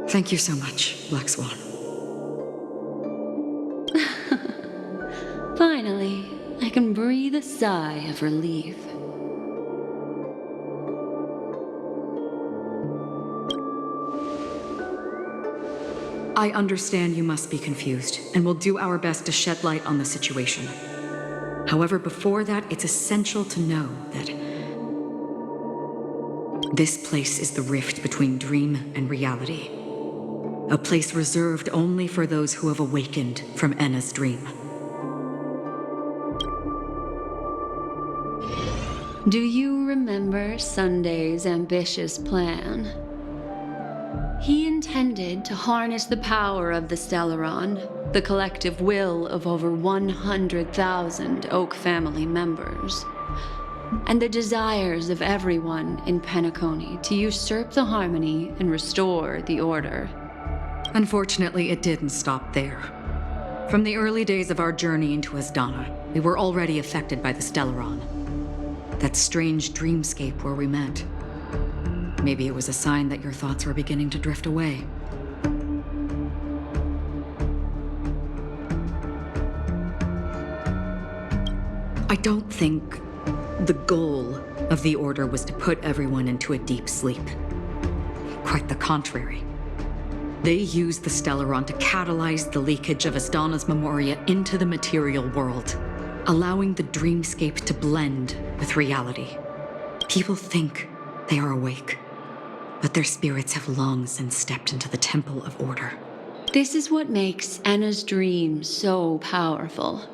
Thank you so much, Black Swan. Finally, I can breathe a sigh of relief. I understand you must be confused, and will do our best to shed light on the situation. However, before that, it's essential to know that this place is the rift between dream and reality. A place reserved only for those who have awakened from Enna's dream. Do you remember Sunday's ambitious plan? He intended to harness the power of the Stellaron, the collective will of over 100,000 Oak family members, and the desires of everyone in Penacony to usurp the harmony and restore the order. Unfortunately, it didn't stop there. From the early days of our journey into Asdana, we were already affected by the Stellaron. That strange dreamscape where we met. Maybe it was a sign that your thoughts were beginning to drift away. I don't think the goal of the Order was to put everyone into a deep sleep. Quite the contrary. They used the Stellaron to catalyze the leakage of Asdana's memoria into the material world, allowing the dreamscape to blend with reality. People think they are awake, but their spirits have long since stepped into the Temple of Order. This is what makes Enna's dream so powerful.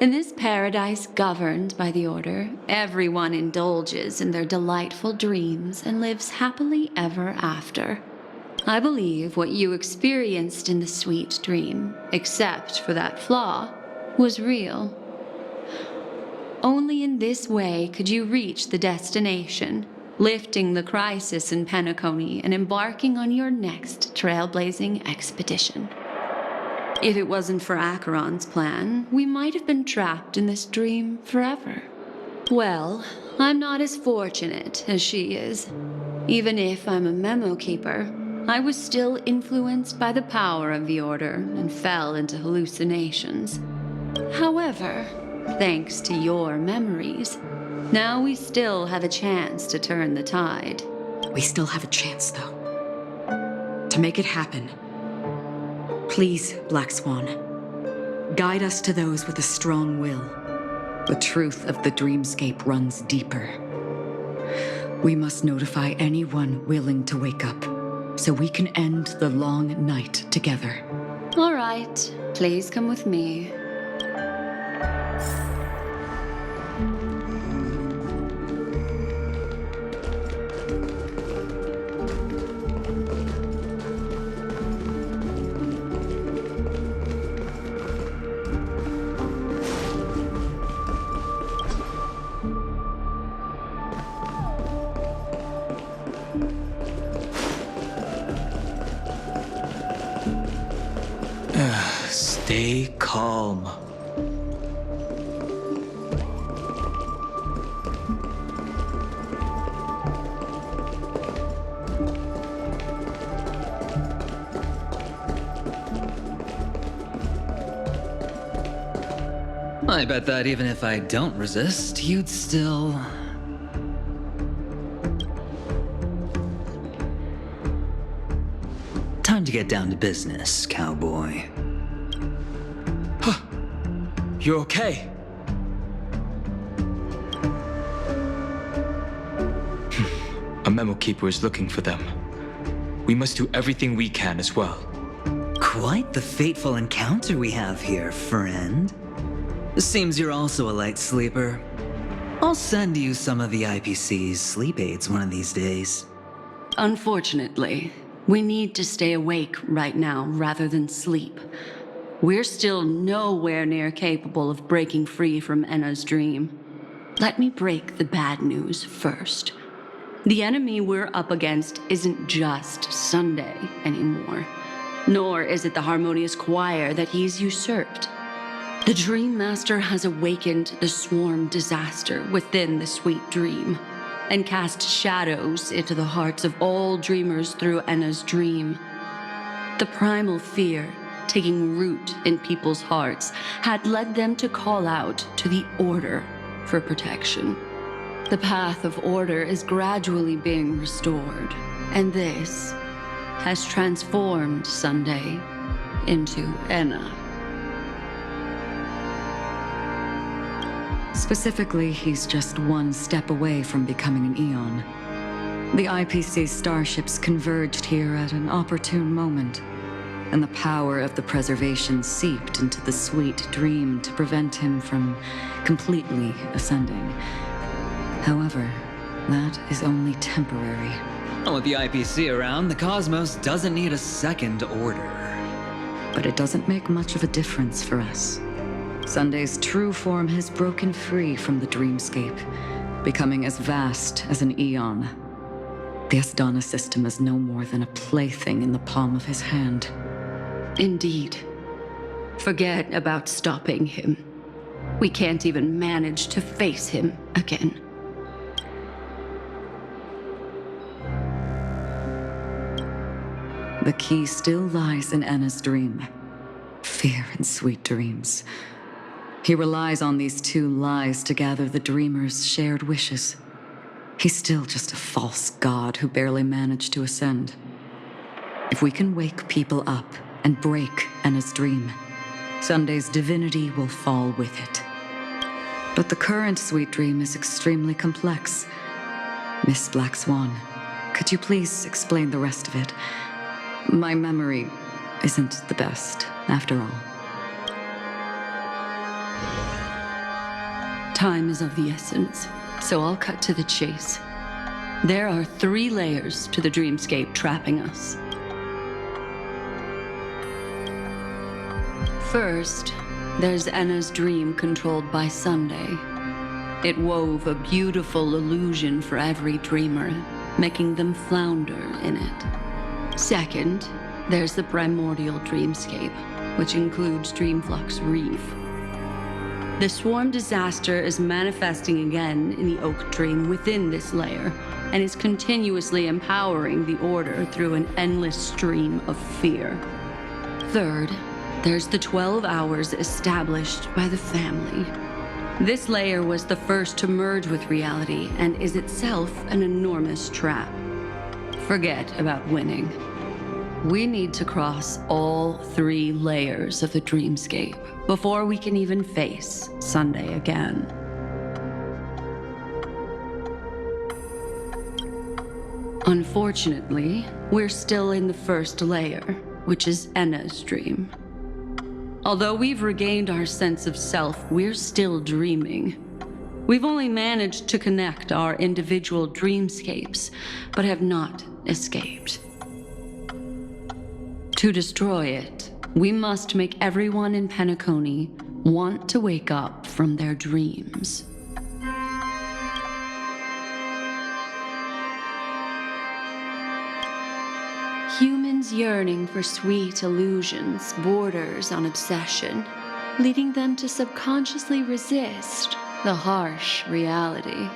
In this paradise governed by the Order, everyone indulges in their delightful dreams and lives happily ever after. I believe what you experienced in the sweet dream, except for that flaw, was real. Only in this way could you reach the destination, lifting the crisis in Penacony and embarking on your next trailblazing expedition. If it wasn't for Acheron's plan, we might have been trapped in this dream forever. Well, I'm not as fortunate as she is. Even if I'm a memo keeper, I was still influenced by the power of the Order and fell into hallucinations. However, thanks to your memories, now we still have a chance to turn the tide. We still have a chance, though. To make it happen, please, Black Swan, guide us to those with a strong will. The truth of the dreamscape runs deeper. We must notify anyone willing to wake up, so we can end the long night together. All right, please come with me. Stay calm. I bet that even if I don't resist, you'd still... Time to get down to business, cowboy. You okay? A memo keeper is looking for them. We must do everything we can as well. Quite the fateful encounter we have here, friend. Seems you're also a light sleeper. I'll send you some of the IPC's sleep aids one of these days. Unfortunately, we need to stay awake right now rather than sleep. We're still nowhere near capable of breaking free from Enna's dream. Let me break the bad news first. The enemy we're up against isn't just Sunday anymore, nor is it the harmonious choir that he's usurped. The Dream Master has awakened the swarm disaster within the sweet dream, and cast shadows into the hearts of all dreamers through Enna's dream. The primal fear taking root in people's hearts had led them to call out to the Order for protection. The path of order is gradually being restored, and this has transformed Sunday into Enna. Specifically, he's just one step away from becoming an Eon. The IPC starships converged here at an opportune moment, and the power of the preservation seeped into the sweet dream to prevent him from completely ascending. However, that is only temporary. With the IPC around, the cosmos doesn't need a second order. But it doesn't make much of a difference for us. Sunday's true form has broken free from the dreamscape, becoming as vast as an eon. The Asdana system is no more than a plaything in the palm of his hand. Indeed. Forget about stopping him. We can't even manage to face him again. The key still lies in Enna's dream. Fear and sweet dreams. He relies on these two lies to gather the dreamer's shared wishes. He's still just a false god who barely managed to ascend. If we can wake people up and break Enna's dream, Sunday's divinity will fall with it. But the current sweet dream is extremely complex. Miss Black Swan, could you please explain the rest of it? My memory isn't the best, after all. Time is of the essence, so I'll cut to the chase. There are 3 layers to the dreamscape trapping us. First, there's Enna's dream controlled by Sunday. It wove a beautiful illusion for every dreamer, making them flounder in it. Second, there's the primordial dreamscape, which includes Dreamflux Reef. The swarm disaster is manifesting again in the Oak Dream within this layer, and is continuously empowering the Order through an endless stream of fear. Third, there's the 12 hours established by the family. This layer was the first to merge with reality and is itself an enormous trap. Forget about winning. We need to cross all 3 layers of the dreamscape before we can even face Sunday again. Unfortunately, we're still in the first layer, which is Enna's dream. Although we've regained our sense of self, we're still dreaming. We've only managed to connect our individual dreamscapes, but have not escaped. To destroy it, we must make everyone in Penacony want to wake up from their dreams. Humans yearning for sweet illusions borders on obsession, leading them to subconsciously resist the harsh reality.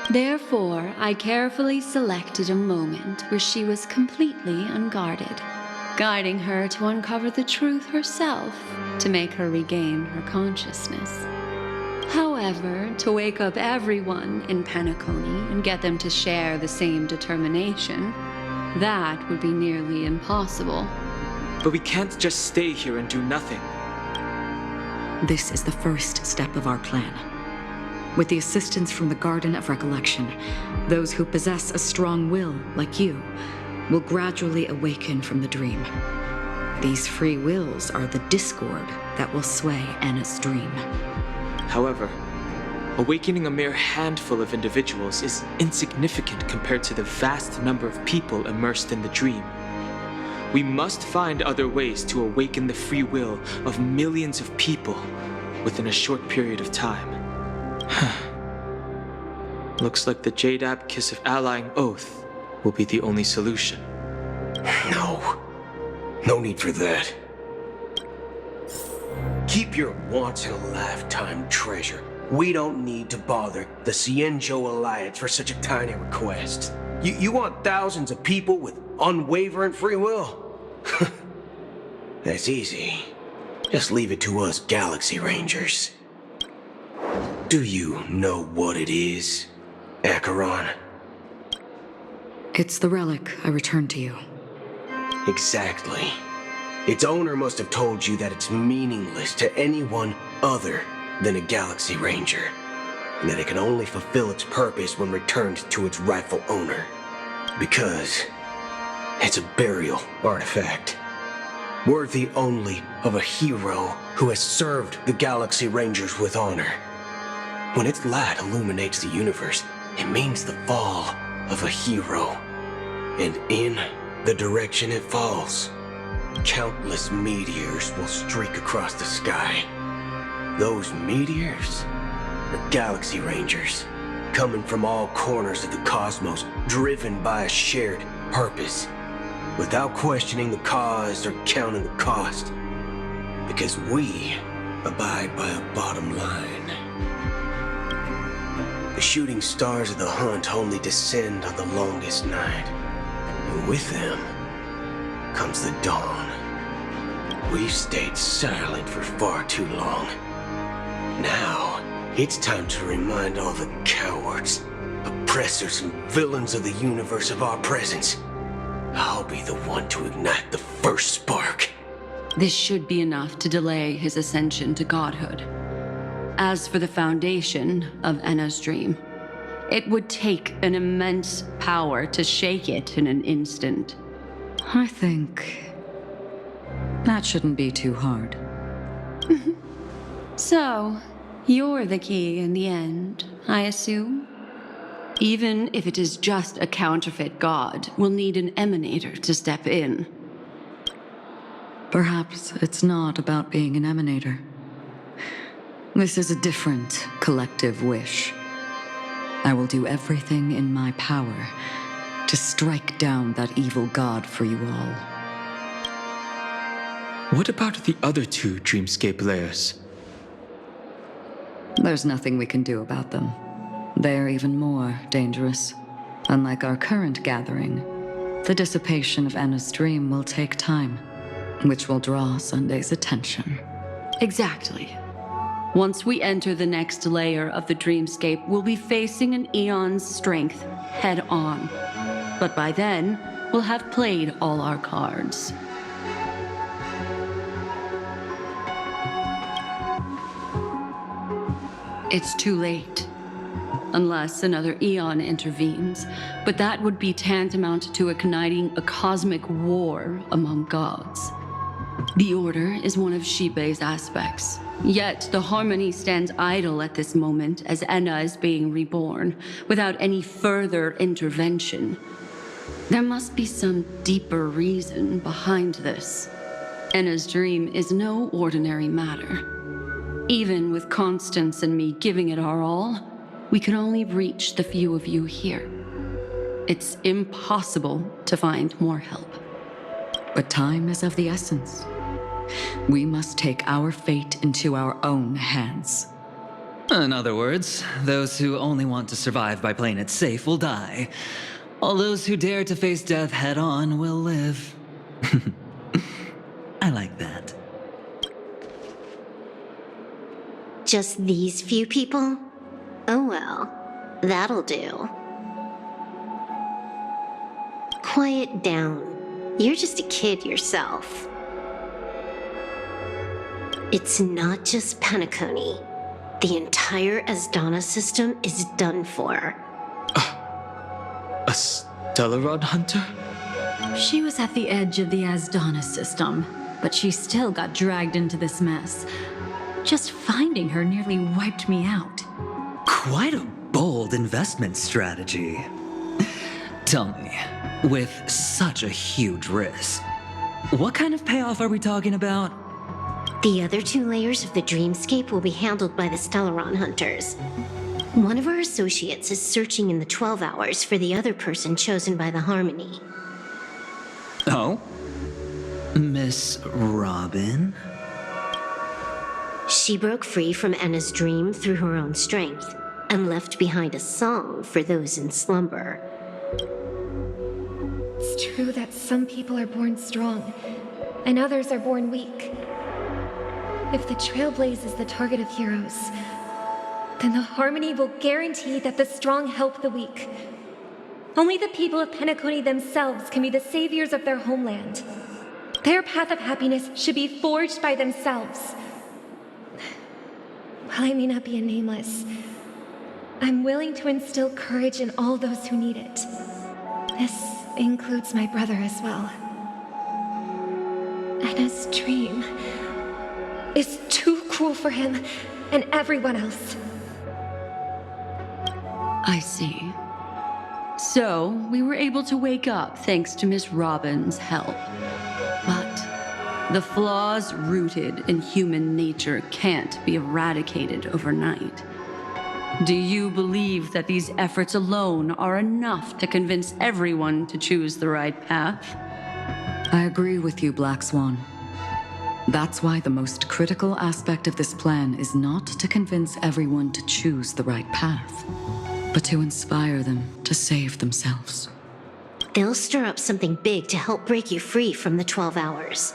Therefore, I carefully selected a moment where she was completely unguarded, guiding her to uncover the truth herself to make her regain her consciousness. However, to wake up everyone in Penacony and get them to share the same determination, that would be nearly impossible. But we can't just stay here and do nothing. This is the first step of our plan. With the assistance from the Garden of Recollection, those who possess a strong will, like you, will gradually awaken from the dream. These free wills are the discord that will sway Enna's dream. However, awakening a mere handful of individuals is insignificant compared to the vast number of people immersed in the dream. We must find other ways to awaken the free will of millions of people within a short period of time. Looks like the Jadab Kiss of Allying Oath will be the only solution. No need for that. Keep your once-in-a-lifetime treasure. We don't need to bother the Cienjo Alliance for such a tiny request. You want thousands of people with unwavering free will? That's easy. Just leave it to us Galaxy Rangers. Do you know what it is, Acheron? It's the relic I returned to you. Exactly. Its owner must have told you that it's meaningless to anyone other than a Galaxy Ranger, and that it can only fulfill its purpose when returned to its rightful owner. Because it's a burial artifact, worthy only of a hero who has served the Galaxy Rangers with honor. When its light illuminates the universe, it means the fall of a hero. And in the direction it falls, countless meteors will streak across the sky. Those meteors are Galaxy Rangers, coming from all corners of the cosmos, driven by a shared purpose, without questioning the cause or counting the cost, because we abide by a bottom line. The shooting stars of the hunt only descend on the longest night, and with them comes the dawn. We've stayed silent for far too long. Now, it's time to remind all the cowards, oppressors, and villains of the universe of our presence. I'll be the one to ignite the first spark. This should be enough to delay his ascension to godhood. As for the foundation of Enna's dream, it would take an immense power to shake it in an instant. I think that shouldn't be too hard. So, you're the key in the end, I assume? Even if it is just a counterfeit god, we'll need an emanator to step in. Perhaps it's not about being an emanator. This is a different collective wish. I will do everything in my power to strike down that evil god for you all. What about the other two dreamscape layers? There's nothing we can do about them. They're even more dangerous. Unlike our current gathering, the dissipation of Enna's dream will take time, which will draw Sunday's attention. Exactly. Once we enter the next layer of the dreamscape, we'll be facing an eon's strength head on. But by then, we'll have played all our cards. It's too late. Unless another eon intervenes, but that would be tantamount to igniting a cosmic war among gods. The Order is one of Shibei's aspects, yet the Harmony stands idle at this moment as Enna is being reborn, without any further intervention. There must be some deeper reason behind this. Enna's dream is no ordinary matter. Even with Constance and me giving it our all, we can only reach the few of you here. It's impossible to find more help. But time is of the essence. We must take our fate into our own hands. In other words, those who only want to survive by playing it safe will die. All those who dare to face death head on will live. I like that. Just these few people? Oh well, that'll do. Quiet down. You're just a kid yourself. It's not just Penacony. The entire Asdana system is done for. A Stellaron hunter? She was at the edge of the Asdana system, but she still got dragged into this mess. Just finding her nearly wiped me out. Quite a bold investment strategy. Tell me, with such a huge risk, what kind of payoff are we talking about? The other two layers of the dreamscape will be handled by the Stellaron hunters. One of our associates is searching in the 12 hours for the other person chosen by the Harmony. Oh? Miss Robin? She broke free from Enna's dream through her own strength, and left behind a song for those in slumber. It's true that some people are born strong, and others are born weak. If the Trailblaze is the target of heroes, then the Harmony will guarantee that the strong help the weak. Only the people of Penacony themselves can be the saviors of their homeland. Their path of happiness should be forged by themselves. While I may not be a nameless, I'm willing to instill courage in all those who need it. This includes my brother as well. Anna's dream is too cruel for him and everyone else. I see. So, we were able to wake up thanks to Miss Robin's help. But the flaws rooted in human nature can't be eradicated overnight. Do you believe that these efforts alone are enough to convince everyone to choose the right path? I agree with you, Black Swan. That's why the most critical aspect of this plan is not to convince everyone to choose the right path, but to inspire them to save themselves. They'll stir up something big to help break you free from the 12 hours.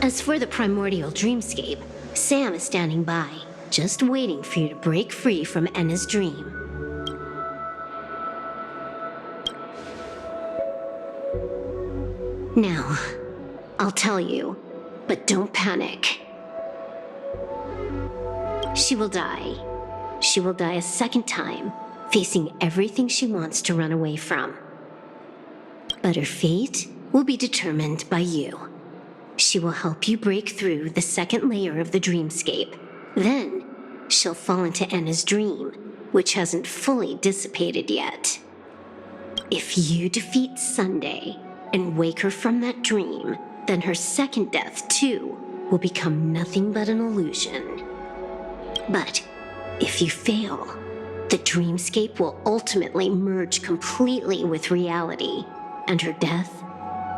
As for the primordial dreamscape, Sam is standing by, just waiting for you to break free from Enna's dream. Now, I'll tell you, but don't panic. She will die. She will die a second time, facing everything she wants to run away from. But her fate will be determined by you. She will help you break through the second layer of the dreamscape. Then, she'll fall into Enna's dream, which hasn't fully dissipated yet. If you defeat Sunday and wake her from that dream, then her second death, too, will become nothing but an illusion. But if you fail, the dreamscape will ultimately merge completely with reality, and her death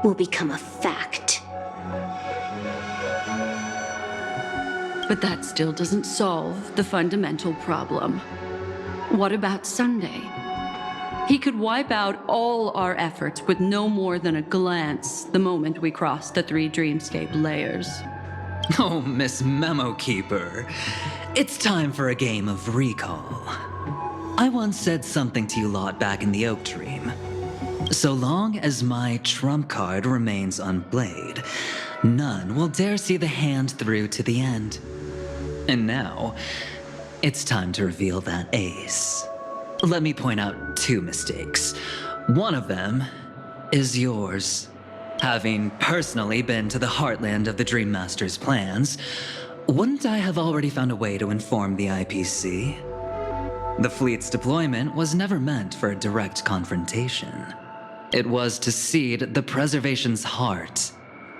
will become a fact. But that still doesn't solve the fundamental problem. What about Sunday? He could wipe out all our efforts with no more than a glance the moment we cross the 3 dreamscape layers. Oh, Miss Memo Keeper. It's time for a game of recall. I once said something to you lot back in the Oak Dream. So long as my trump card remains unplayed, none will dare see the hand through to the end. And now, it's time to reveal that ace. Let me point out 2 mistakes. One of them is yours. Having personally been to the heartland of the Dream Master's plans, wouldn't I have already found a way to inform the IPC? The fleet's deployment was never meant for a direct confrontation. It was to seed the preservation's heart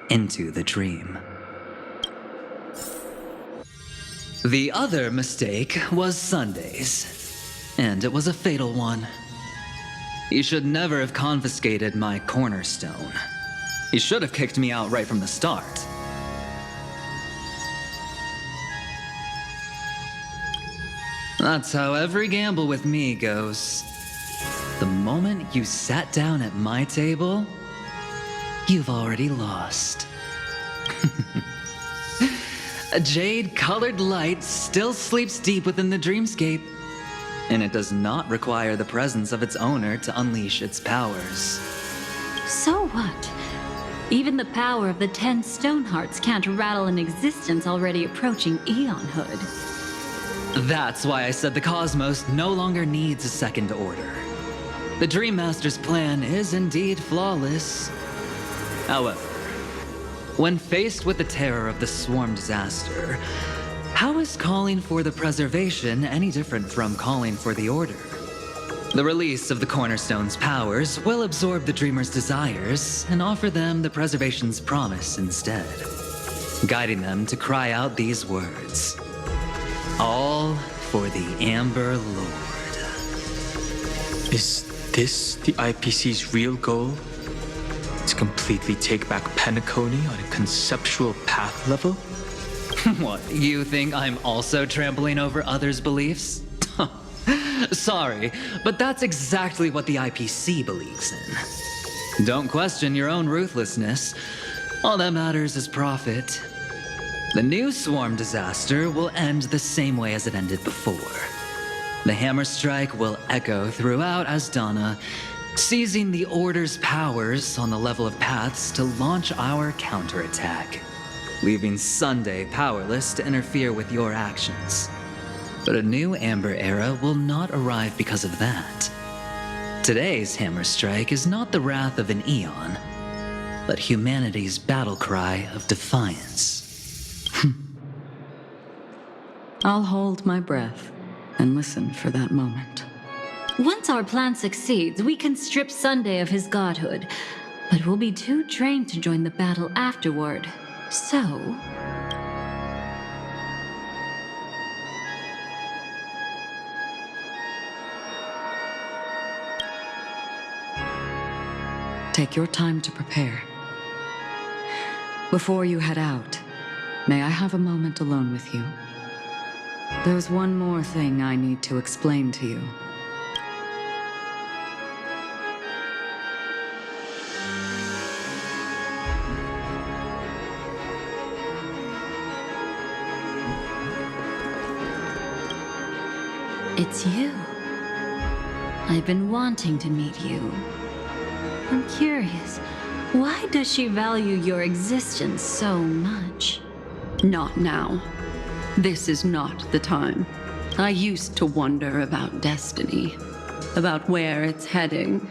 into the dream. The other mistake was Sunday's, and it was a fatal one. You should never have confiscated my cornerstone. You should have kicked me out right from the start. That's how every gamble with me goes. The moment you sat down at my table, you've already lost. A jade-colored light still sleeps deep within the dreamscape, and it does not require the presence of its owner to unleash its powers. So what? Even the power of the 10 Stonehearts can't rattle an existence already approaching eonhood. That's why I said the cosmos no longer needs a second order. The Dream Master's plan is indeed flawless. However, when faced with the terror of the swarm disaster, how is calling for the preservation any different from calling for the order? The release of the Cornerstone's powers will absorb the Dreamer's desires and offer them the preservation's promise instead, guiding them to cry out these words: all for the Amber Lord. Is this the IPC's real goal? To completely take back Penacony on a conceptual path level? What, you think I'm also trampling over others' beliefs? Sorry, but that's exactly what the IPC believes in. Don't question your own ruthlessness. All that matters is profit. The new swarm disaster will end the same way as it ended before. The hammer strike will echo throughout Asdana, seizing the Order's powers on the level of paths to launch our counterattack, leaving Sunday powerless to interfere with your actions. But a new Amber Era will not arrive because of that. Today's hammer strike is not the wrath of an eon, but humanity's battle cry of defiance. I'll hold my breath and listen for that moment. Once our plan succeeds, we can strip Sunday of his godhood, but we'll be too drained to join the battle afterward. So... take your time to prepare. Before you head out, may I have a moment alone with you? There's one more thing I need to explain to you. it's you. I've been wanting to meet you. I'm curious, why does she value your existence so much? Not now. This is not the time. I used to wonder about destiny, about where it's heading.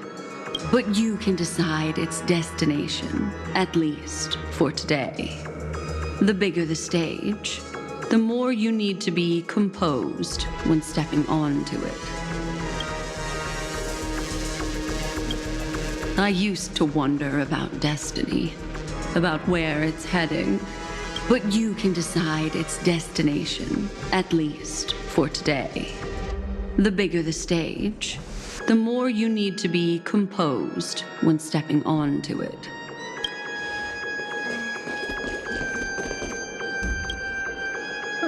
But you can decide its destination, at least for today. The bigger the stage, the more you need to be composed when stepping onto it. I used to wonder about destiny, about where it's heading. But you can decide its destination, at least for today. The bigger the stage, the more you need to be composed when stepping onto it.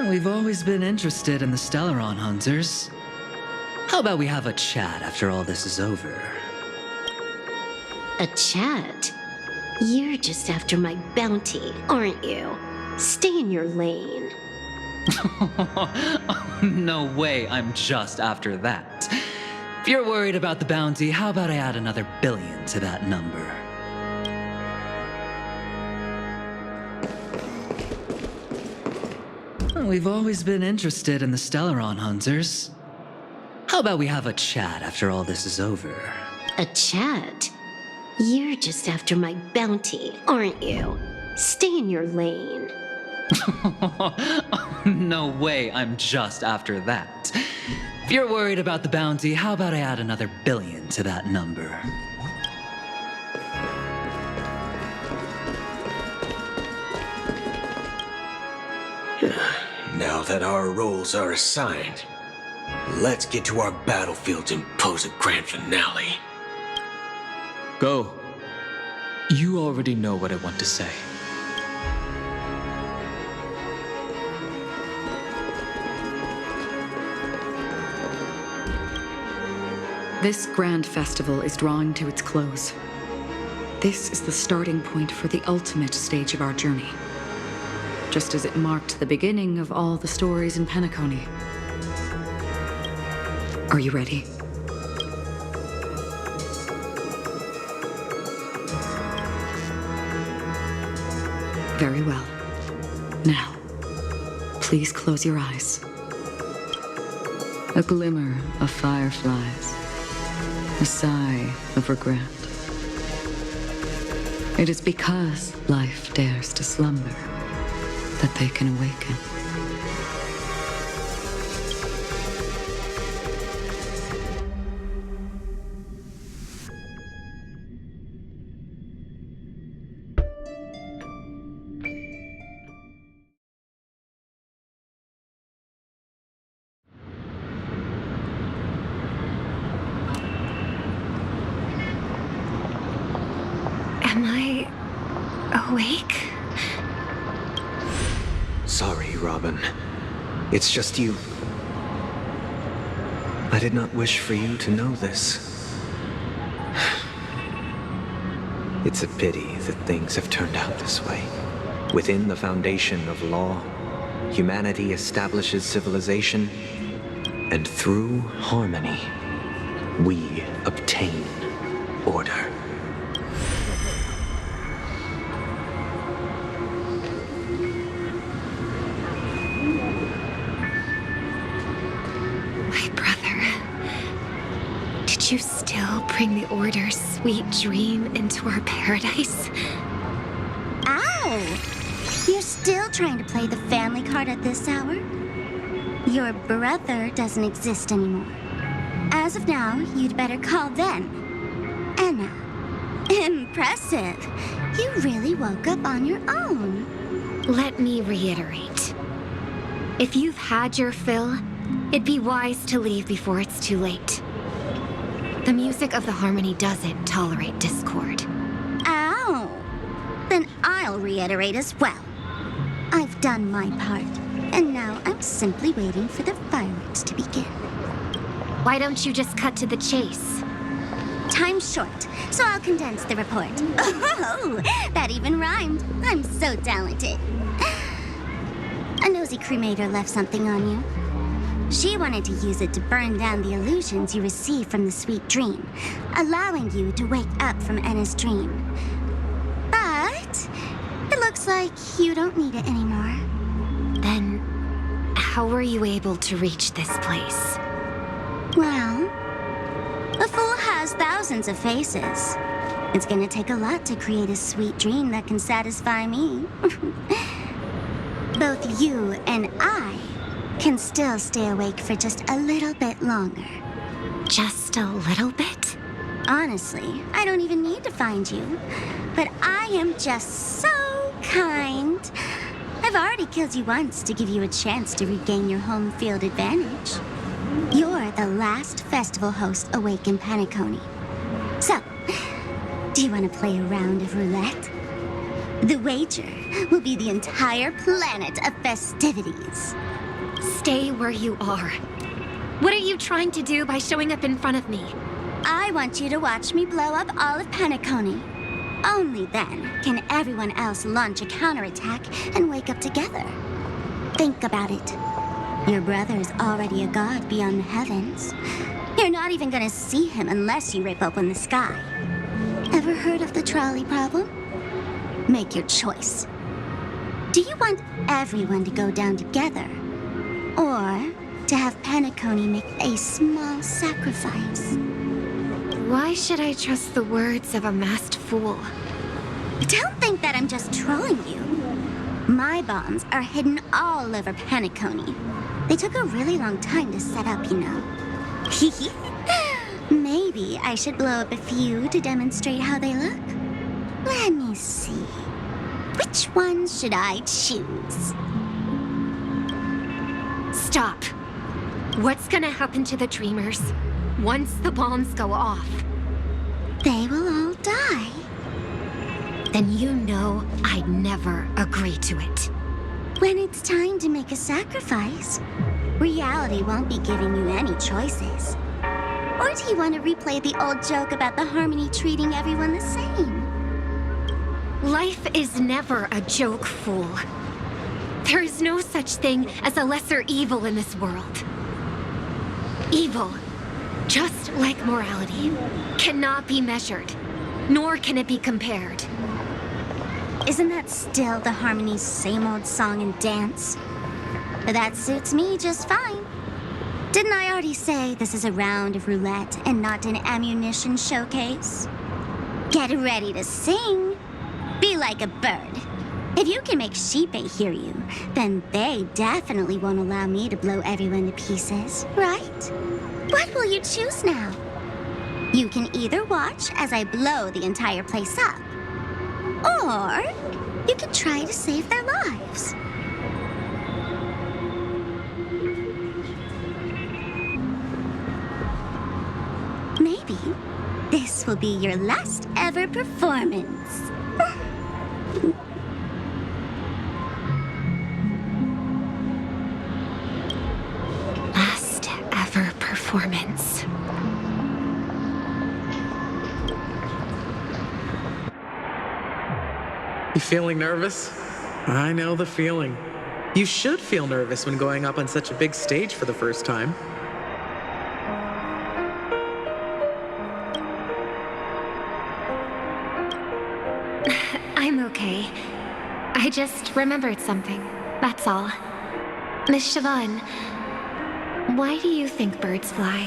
We've always been interested in the Stellaron Hunters. How about we have a chat after all this is over? A chat? You're just after my bounty, aren't you? Stay in your lane. No way, I'm just after that. If you're worried about the bounty, how about I add another billion to that number? We've always been interested in the Stellaron Hunters. How about we have a chat after all this is over? A chat? You're just after my bounty, aren't you? Stay in your lane. No way, I'm just after that. If you're worried about the bounty, how about I add another billion to that number? Now that our roles are assigned, let's get to our battlefields and pose a grand finale. Go. You already know what I want to say. This grand festival is drawing to its close. This is the starting point for the ultimate stage of our journey. Just as it marked the beginning of all the stories in Penacony. Are you ready? Very well. Now, please close your eyes. A glimmer of fireflies. A sigh of regret. It is because life dares to slumber that they can awaken. Am I awake? Sorry, Robin. It's just you. I did not wish for you to know this. It's a pity that things have turned out this way. Within the foundation of law, humanity establishes civilization, and through harmony, we obtain order. My brother. Did you still bring the Order's sweet dream into our paradise? Ow! You're still trying to play the family card at this hour? Your brother doesn't exist anymore. As of now, you'd better call them Anna. Impressive. You really woke up on your own. Let me reiterate. If you've had your fill, it'd be wise to leave before it's too late. The music of the Harmony doesn't tolerate discord. Ow! Then I'll reiterate as well. I've done my part, and now I'm simply waiting for the fireworks to begin. Why don't you just cut to the chase? Time's short, so I'll condense the report. Oh, that even rhymed. I'm so talented. A nosy cremator left something on you. She wanted to use it to burn down the illusions you received from the sweet dream, allowing you to wake up from Anna's dream. But it looks like you don't need it anymore. Then, how were you able to reach this place? Well, a fool has thousands of faces. It's gonna take a lot to create a sweet dream that can satisfy me. Both you and I can still stay awake for just a little bit longer. Just a little bit? Honestly, I don't even need to find you. But I am just so kind. I've already killed you once to give you a chance to regain your home field advantage. You're the last festival host awake in Penacony. So, do you want to play a round of roulette? The wager will be the entire planet of festivities. Stay where you are. What are you trying to do by showing up in front of me? I want you to watch me blow up all of Penacony. Only then can everyone else launch a counterattack and wake up together. Think about it. Your brother is already a god beyond the heavens. You're not even gonna see him unless you rip open the sky. Ever heard of the trolley problem? Make your choice. Do you want everyone to go down together? Or to have Penacony make a small sacrifice? Why should I trust the words of a masked fool? Don't think that I'm just trolling you. My bombs are hidden all over Penacony. They took a really long time to set up, you know. Maybe I should blow up a few to demonstrate how they look. Let me see. Which one should I choose? Stop. What's gonna happen to the Dreamers once the bombs go off? They will all die. Then you know I'd never agree to it. When it's time to make a sacrifice, reality won't be giving you any choices. Or do you want to replay the old joke about the Harmony treating everyone the same? Life is never a joke, fool. There is no such thing as a lesser evil in this world. Evil, just like morality, cannot be measured, nor can it be compared. Isn't that still the Harmony's same old song and dance? But that suits me just fine. Didn't I already say this is a round of roulette and not an ammunition showcase? Get ready to sing. Be like a bird. If you can make Sheepei hear you, then they definitely won't allow me to blow everyone to pieces, right? What will you choose now? You can either watch as I blow the entire place up, or you can try to save their lives. Maybe this will be your last ever performance. Last ever performance. Feeling nervous? I know the feeling. You should feel nervous when going up on such a big stage for the first time. I'm okay. I just remembered something. That's all. Miss Siobhan, why do you think birds fly?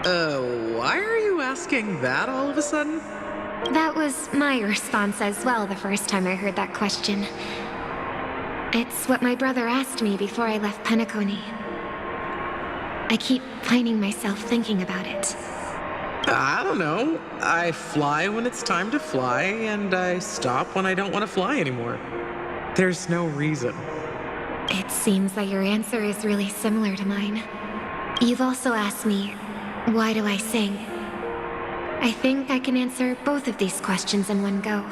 Why are you asking that all of a sudden? That was my response as well the first time I heard that question. It's what my brother asked me before I left Penacony. I keep finding myself thinking about it. I don't know. I fly when it's time to fly, and I stop when I don't want to fly anymore. There's no reason. It seems that your answer is really similar to mine. You've also asked me, why do I sing? I think I can answer both of these questions in one go.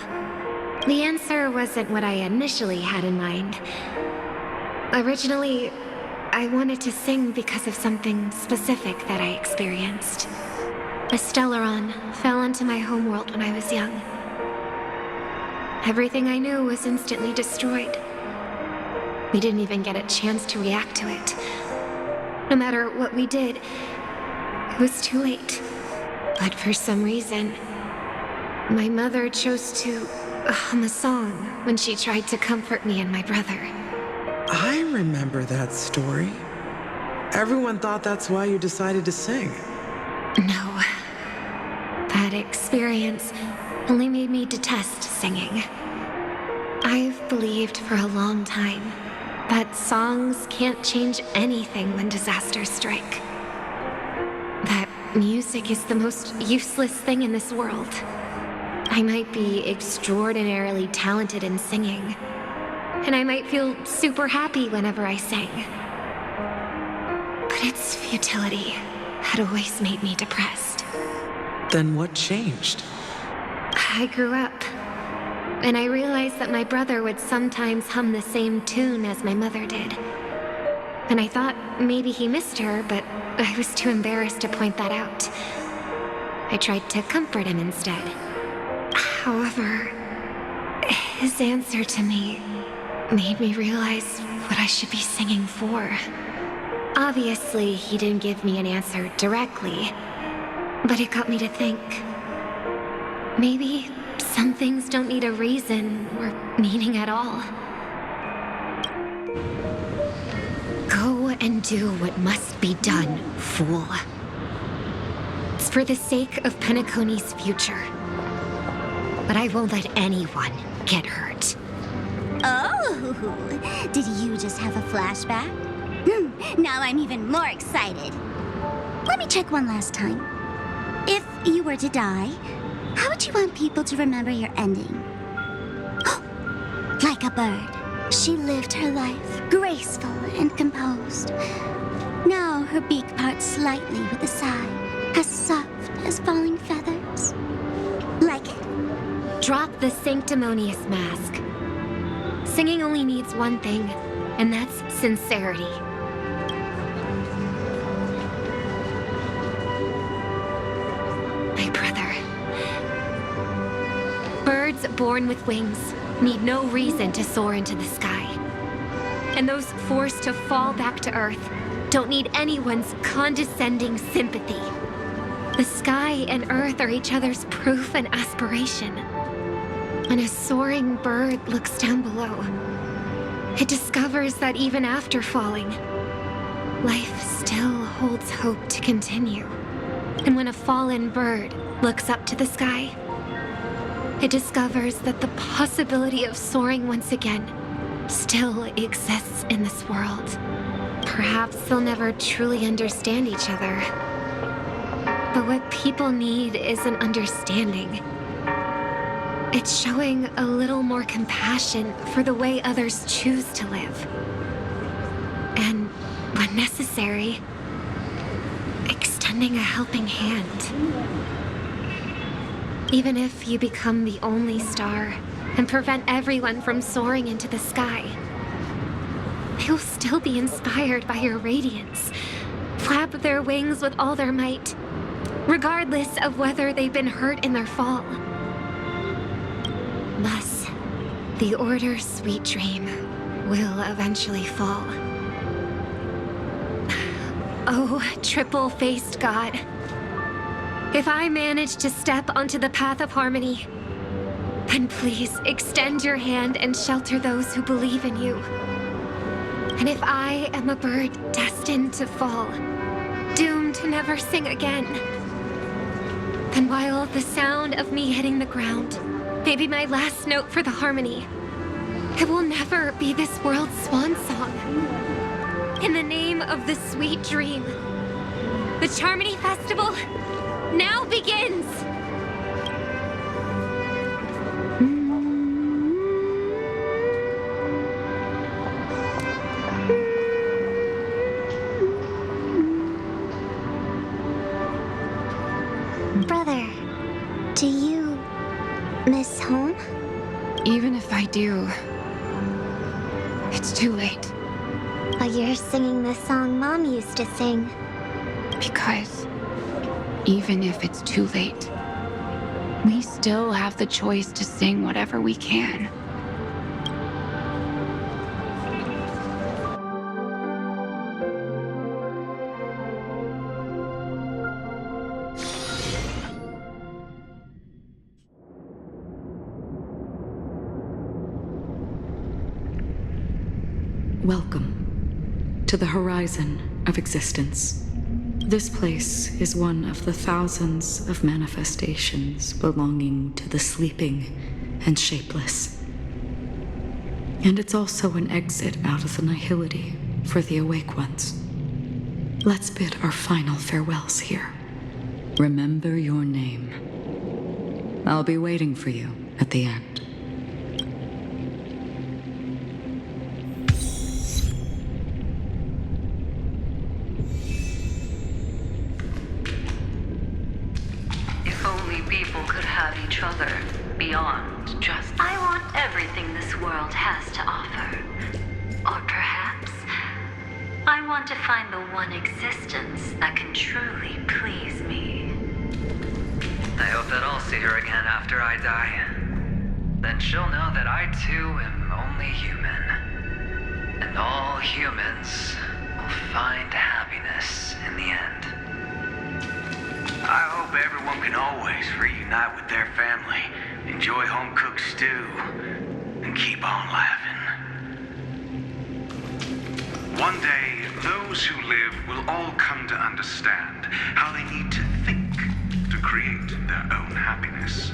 The answer wasn't what I initially had in mind. Originally, I wanted to sing because of something specific that I experienced. A Stellaron fell into my homeworld when I was young. Everything I knew was instantly destroyed. We didn't even get a chance to react to it. No matter what we did, it was too late. But for some reason, my mother chose to hum a song when she tried to comfort me and my brother. I remember that story. Everyone thought that's why you decided to sing. No. That experience only made me detest singing. I've believed for a long time that songs can't change anything when disasters strike. That music is the most useless thing in this world. I might be extraordinarily talented in singing, and I might feel super happy whenever I sang. But its futility had always made me depressed. Then what changed? I grew up, and I realized that my brother would sometimes hum the same tune as my mother did. And I thought maybe he missed her, but I was too embarrassed to point that out. I tried to comfort him instead. However, his answer to me made me realize what I should be singing for. Obviously, he didn't give me an answer directly, but it got me to think. Maybe some things don't need a reason or meaning at all. Go and do what must be done, fool. It's for the sake of Penacony's future. But I won't let anyone get hurt. Oh, did you just have a flashback? Now I'm even more excited. Let me check one last time. If you were to die, how would you want people to remember your ending? Like a bird, she lived her life, graceful and composed. Now her beak parts slightly with a sigh, as soft as falling feathers. Like it? Drop the sanctimonious mask. Singing only needs one thing, and that's sincerity. My brother. Birds born with wings need no reason to soar into the sky. And those forced to fall back to Earth don't need anyone's condescending sympathy. The sky and Earth are each other's proof and aspiration. When a soaring bird looks down below, it discovers that even after falling, life still holds hope to continue. And when a fallen bird looks up to the sky, it discovers that the possibility of soaring once again still exists in this world. Perhaps they'll never truly understand each other. But what people need is an understanding. It's showing a little more compassion for the way others choose to live. And, when necessary, extending a helping hand. Even if you become the only star and prevent everyone from soaring into the sky, they will still be inspired by your radiance, flap their wings with all their might, regardless of whether they've been hurt in their fall. Thus, The Order's sweet dream will eventually fall. Oh, triple-faced God. If I manage to step onto the path of harmony, then please extend your hand and shelter those who believe in you. And if I am a bird destined to fall, doomed to never sing again, then while the sound of me hitting the ground may be my last note for the harmony, it will never be this world's swan song. In the name of the sweet dream, the Charmony Festival now begins! Brother, do you miss home? Even if I do, it's too late. But you're singing the song Mom used to sing. Because even if it's too late, we still have the choice to sing whatever we can. Welcome to the horizon of existence. This place is one of the thousands of manifestations belonging to the sleeping and shapeless. And it's also an exit out of the nihility for the awake ones. Let's bid our final farewells here. Remember your name. I'll be waiting for you at the end. If only people could have each other beyond just... I want everything this world has to offer. Or perhaps, I want to find the one existence that can truly please me. I hope that I'll see her again after I die. Then she'll know that I too am only human. And all humans will find happiness in the end. I hope everyone can always reunite with their family, enjoy home-cooked stew, and keep on laughing. One day, those who live will all come to understand how they need to think to create their own happiness.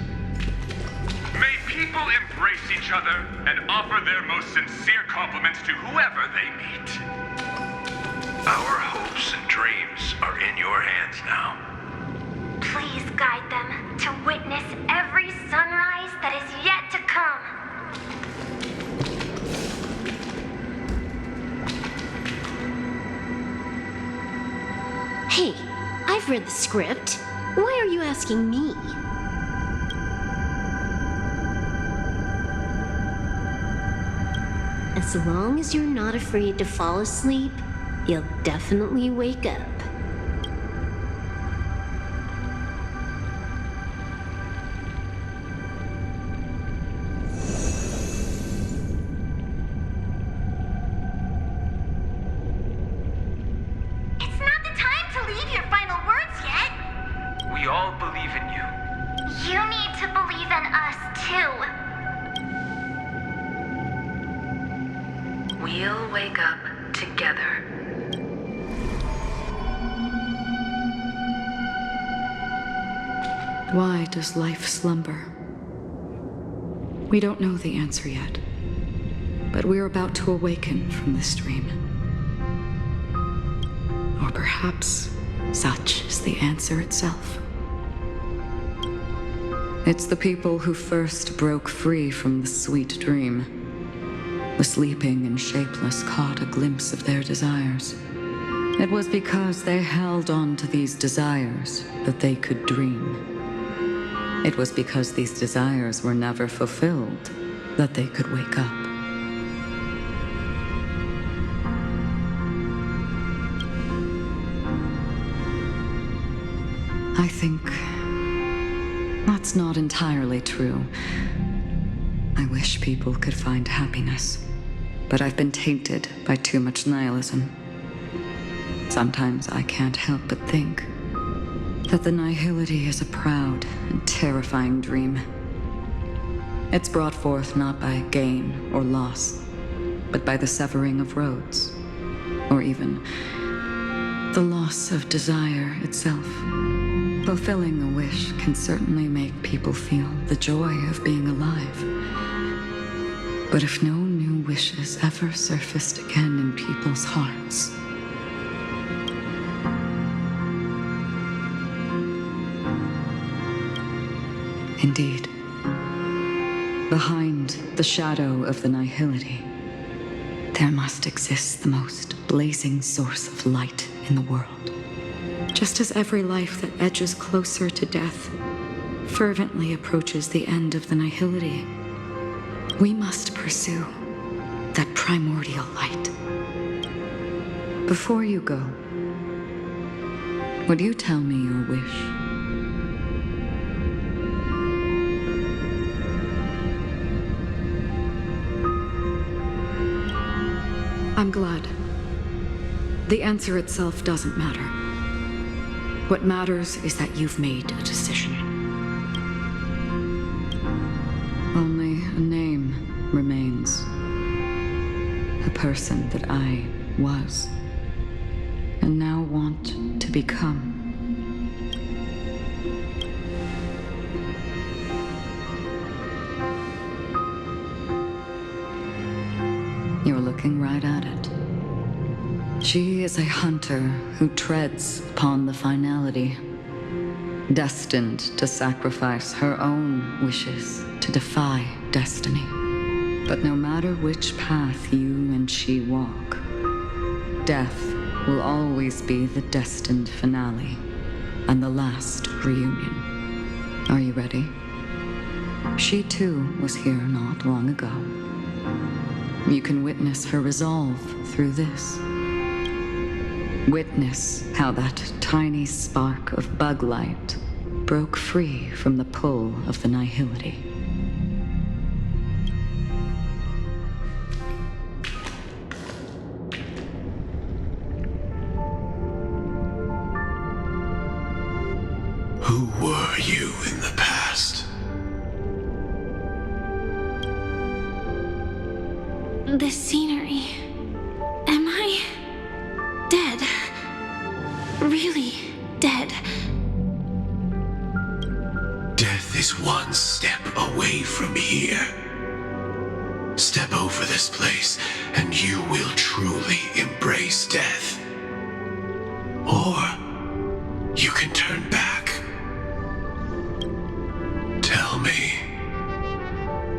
May people embrace each other and offer their most sincere compliments to whoever they meet. Our hopes and dreams are in your hands now. Please guide them to witness every sunrise that is yet to come. Hey, I've read the script. Why are you asking me? As long as you're not afraid to fall asleep, you'll definitely wake up. It's not the time to leave your final words yet. We all believe in you. You need to believe in us, too. We'll wake up together. Why does life slumber? We don't know the answer yet, but we're about to awaken from this dream. Or perhaps such is the answer itself. It's the people who first broke free from the sweet dream. The sleeping and shapeless caught a glimpse of their desires. It was because they held on to these desires that they could dream. It was because these desires were never fulfilled that they could wake up. I think that's not entirely true. I wish people could find happiness, but I've been tainted by too much nihilism. Sometimes I can't help but think that the nihility is a proud and terrifying dream. It's brought forth not by gain or loss, but by the severing of roads, or even the loss of desire itself. Fulfilling a wish can certainly make people feel the joy of being alive. But if no new wishes ever surfaced again in people's hearts, indeed, behind the shadow of the nihility, there must exist the most blazing source of light in the world. Just as every life that edges closer to death fervently approaches the end of the nihility, we must pursue that primordial light. Before you go, would you tell me your wish? I'm glad. The answer itself doesn't matter. What matters is that you've made a decision. Only a name remains. A person that I was, and now want to become. You're looking right at it. She is a hunter who treads upon the finality, destined to sacrifice her own wishes to defy destiny. But no matter which path you and she walk, death will always be the destined finale and the last reunion. Are you ready? She too was here not long ago. You can witness her resolve through this. Witness how that tiny spark of bug light broke free from the pull of the nihility. Who were you in the past? The scenery. Am I dead? Really dead? Death is one step away from here. Step over this place, and you will truly embrace death. Or you can turn back. Tell me,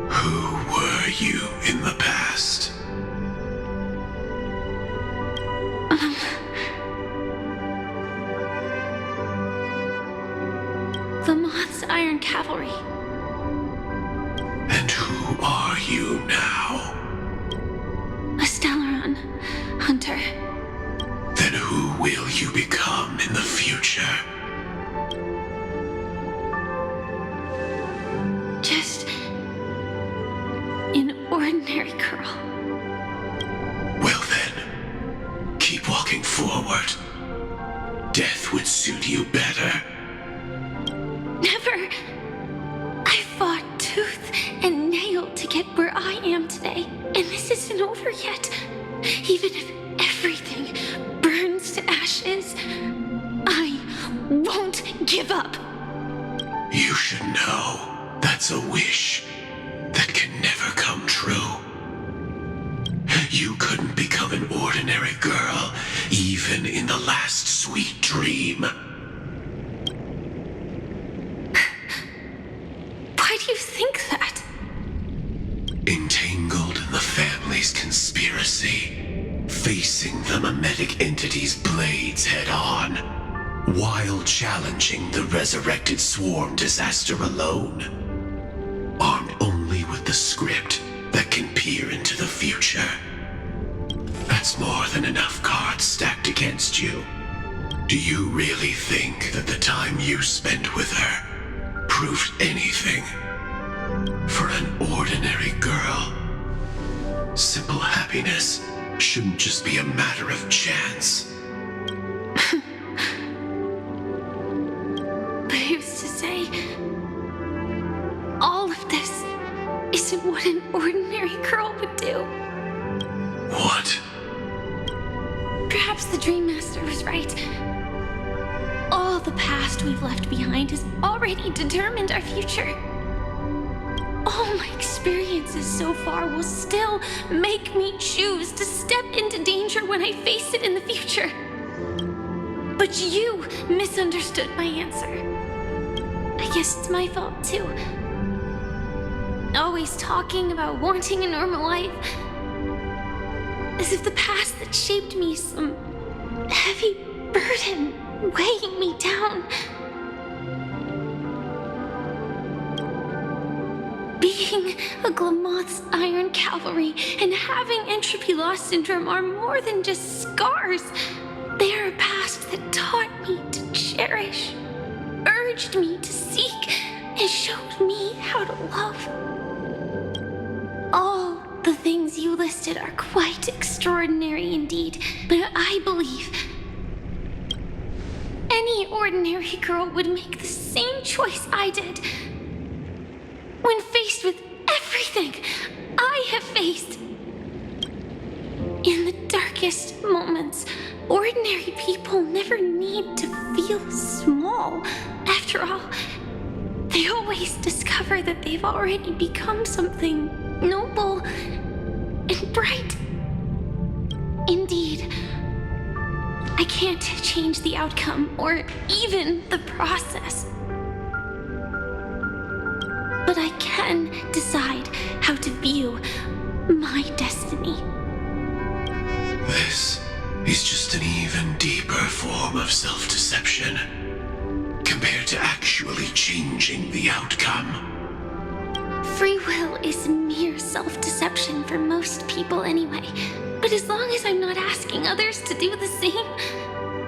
who were you in the past? The Moth's Iron Cavalry. And who are you now? A Stellaron hunter. Then who will you become in the future? Just an ordinary girl. Well then, keep walking forward. Death would suit you better. Never! I fought tooth and nail to get where I am today, and this isn't over yet. Even if everything burns to ashes, I won't give up. You should know that's a wish that can never come true. You couldn't become an ordinary girl, even in the last sweet dream. Why do you think that? Entangled in the family's conspiracy, facing the mimetic entity's blades head-on, while challenging the resurrected swarm disaster alone, armed only with the script that can peer into the future. That's more than enough cards stacked against you. Do you really think that the time you spent with her proved anything? For an ordinary girl, simple happiness shouldn't just be a matter of chance. But who's to say all of this isn't what an ordinary girl would do? What? Perhaps the Dream Master was right. All the past we've left behind has already determined our future. All my experiences so far will still make me choose to step into danger when I face it in the future. But you misunderstood my answer. I guess it's my fault too. Always talking about wanting a normal life, as if the past that shaped me is some heavy burden weighing me down. Being a Glamoth's Iron Cavalry and having entropy loss syndrome are more than just scars. They are a past that taught me to cherish, urged me to seek, and showed me how to love. All the things you listed are quite extraordinary indeed, but I believe any ordinary girl would make the same choice I did. When faced with everything I have faced. In the darkest moments, ordinary people never need to feel small. After all, they always discover that they've already become something noble and bright. Indeed, I can't change the outcome or even the process. But I can decide how to view my destiny. This is just an even deeper form of self-deception compared to actually changing the outcome. Free will is mere self-deception for most people anyway. But as long as I'm not asking others to do the same,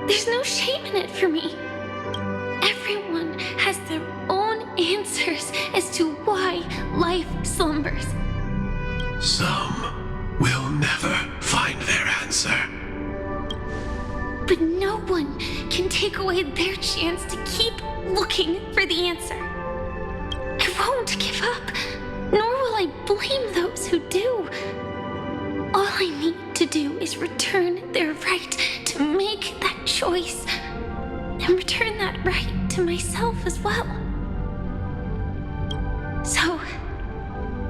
there's no shame in it for me. Everyone has their own answers as to why life slumbers. Some will never find their answer. But no one can take away their chance to keep looking for the answer. I won't give up, nor will I blame those who do. All I need to do is return their right to make that choice, and return that right to myself as well. So,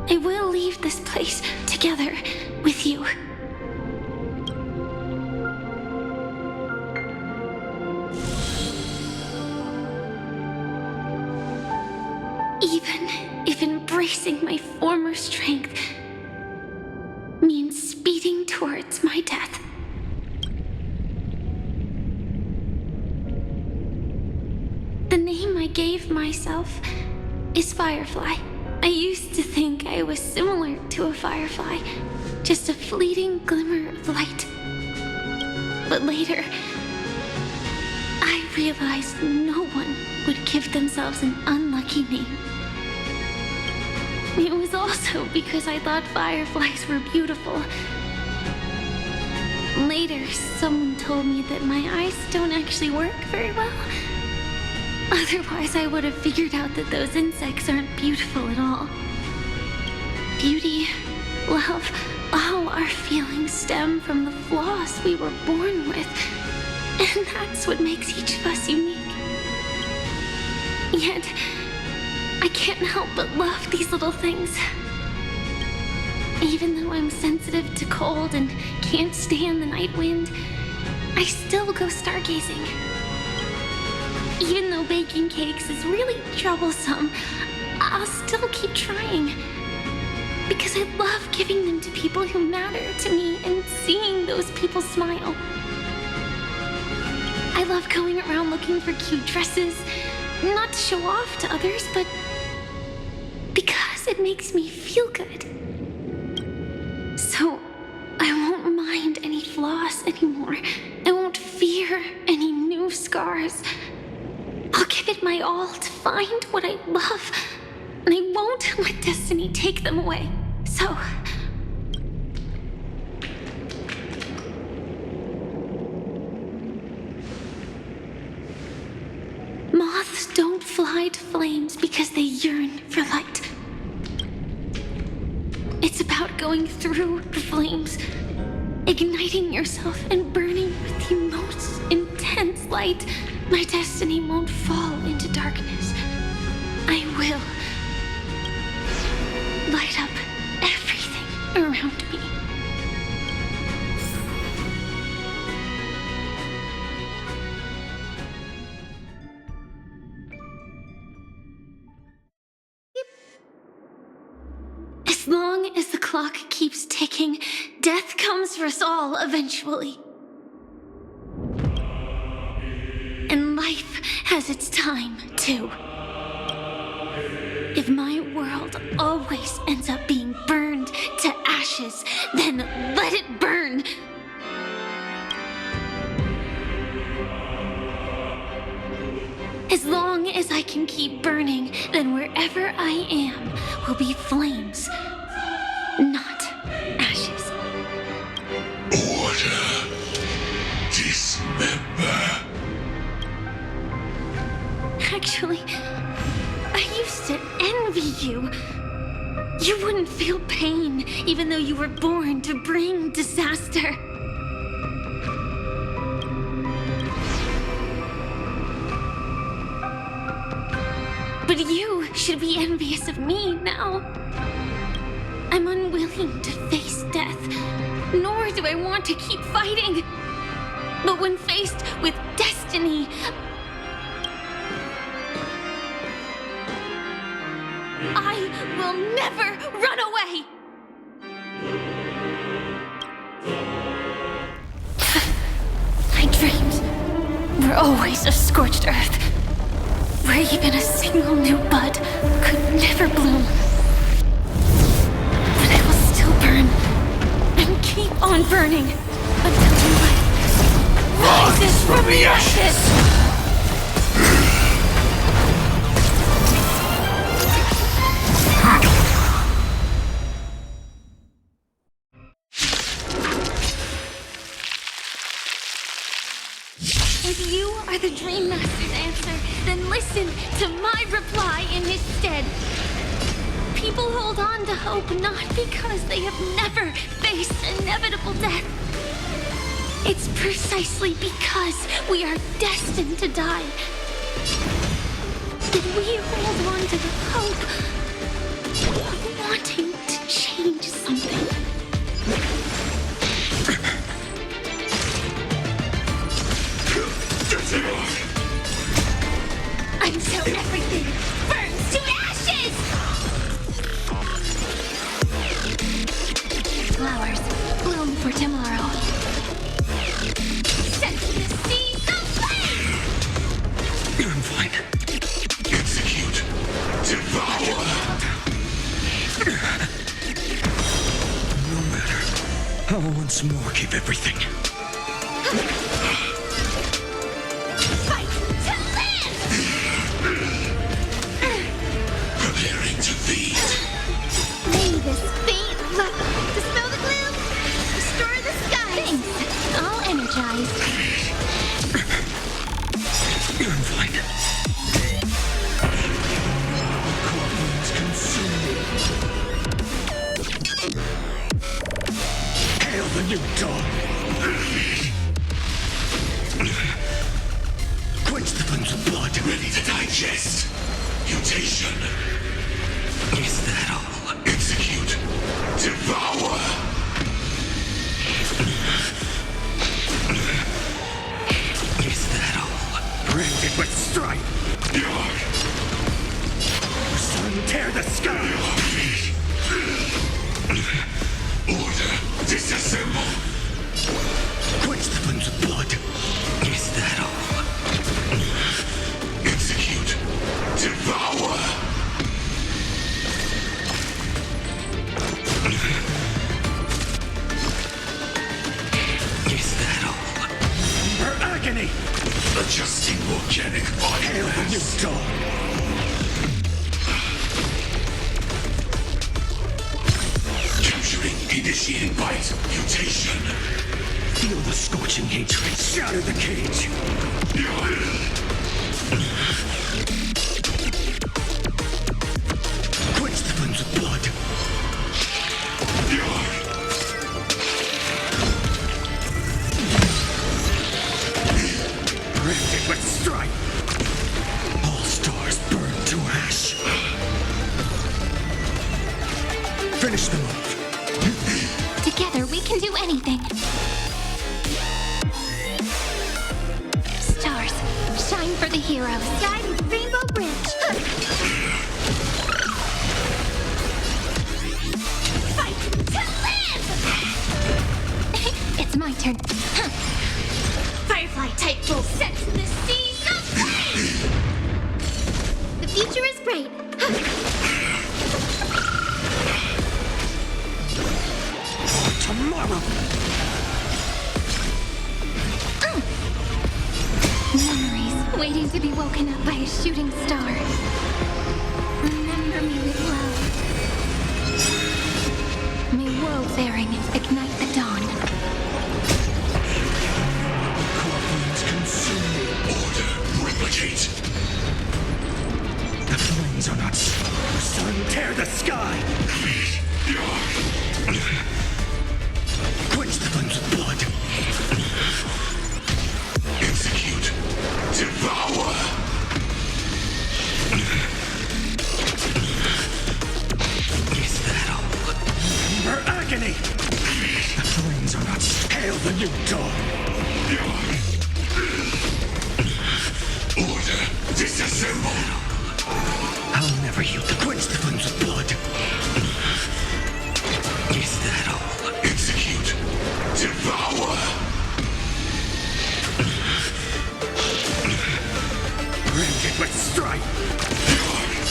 I will leave this place together with you. Even if embracing my former strength means speeding towards my death. The name I gave myself is Firefly. I used to think I was similar to a firefly, just a fleeting glimmer of light. But later, I realized no one would give themselves an unlucky name. It was also because I thought fireflies were beautiful. Later, someone told me that my eyes don't actually work very well. Otherwise, I would have figured out that those insects aren't beautiful at all. Beauty, love, all our feelings stem from the flaws we were born with. And that's what makes each of us unique. Yet, I can't help but love these little things. Even though I'm sensitive to cold and can't stand the night wind, I still go stargazing. Even though baking cakes is really troublesome, I'll still keep trying. Because I love giving them to people who matter to me and seeing those people smile. I love going around looking for cute dresses, not to show off to others, but because it makes me feel good. So, I won't mind any flaws anymore. I won't fear any new scars. I'll give it my all to find what I love, and I won't let destiny take them away. So... moths don't fly to flames because they yearn for light. It's about going through the flames, igniting yourself and burning with the most intense light. My destiny won't fall into darkness. I will light up everything around me. As long as the clock keeps ticking, death comes for us all eventually. And life has its time, too. If my world always ends up being burned to ashes, then let it burn! As long as I can keep burning, then wherever I am will be flames, not ashes. Order. Dismember. Actually, I used to envy you. You wouldn't feel pain, even though you were born to bring disaster. But you should be envious of me now. I'm unwilling to face death, nor do I want to keep fighting. But when faced with destiny, I will never run away! My dreams were always of scorched earth, where even a single new bud could never bloom. But I will still burn, and keep on burning, until the light rises from the ashes! If you are the Dream Master's answer, then listen to my reply in his stead. People hold on to hope not because they have never faced inevitable death. It's precisely because we are destined to die that we hold on to the hope of wanting to change something. Until everything burns to ashes! Flowers bloom for tomorrow. Set the seeds of flame! I'm fine. Execute. Devour. No matter. I'll once more give everything. You dog! Quench the flames of blood. Ready to digest. Mutation. Is that all? Execute. Devour. Is that all? Branded with strife. Sun tear the sky. Order. Disassemble. Quench the flames of blood. Is that all? Execute. Devour. Is that all? Her agony. Adjusting organic body. Hail the new dawn. Initiating bite. Mutation. Feel the scorching hatred. Shatter the cage. Quench the flames with blood. Rend it with strife. All stars burn to ash. Finish the move. Together we can do anything. Stars, shine for the heroes. Guiding Rainbow Bridge. Fight to live! It's my turn. Firefly type will set the seas aflame! The future is bright. Tomorrow. Memories waiting to be woken up by a shooting star. Remember me with love. May woe-bearing ignite the dawn. Corpulence consume me. Order. Replicate. The flames are not sun. Tear the sky. Quench the flames with blood. Execute. Devour. Is that all? Remember agony. The flames are not. Hail the new dawn. Order. Disassemble. I'll never yield to quench the flames with blood. Is that all? Execute. Devour. Rend it with strife.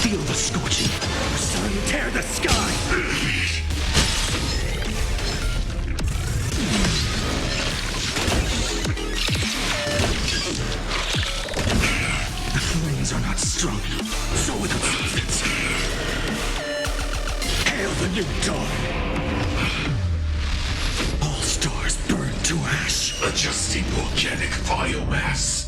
Feel the scorching. Sun, tear the sky. The flames are not strong enough. So without substance. Hail the new dawn. All stars burn to ash. Adjusting organic biomass.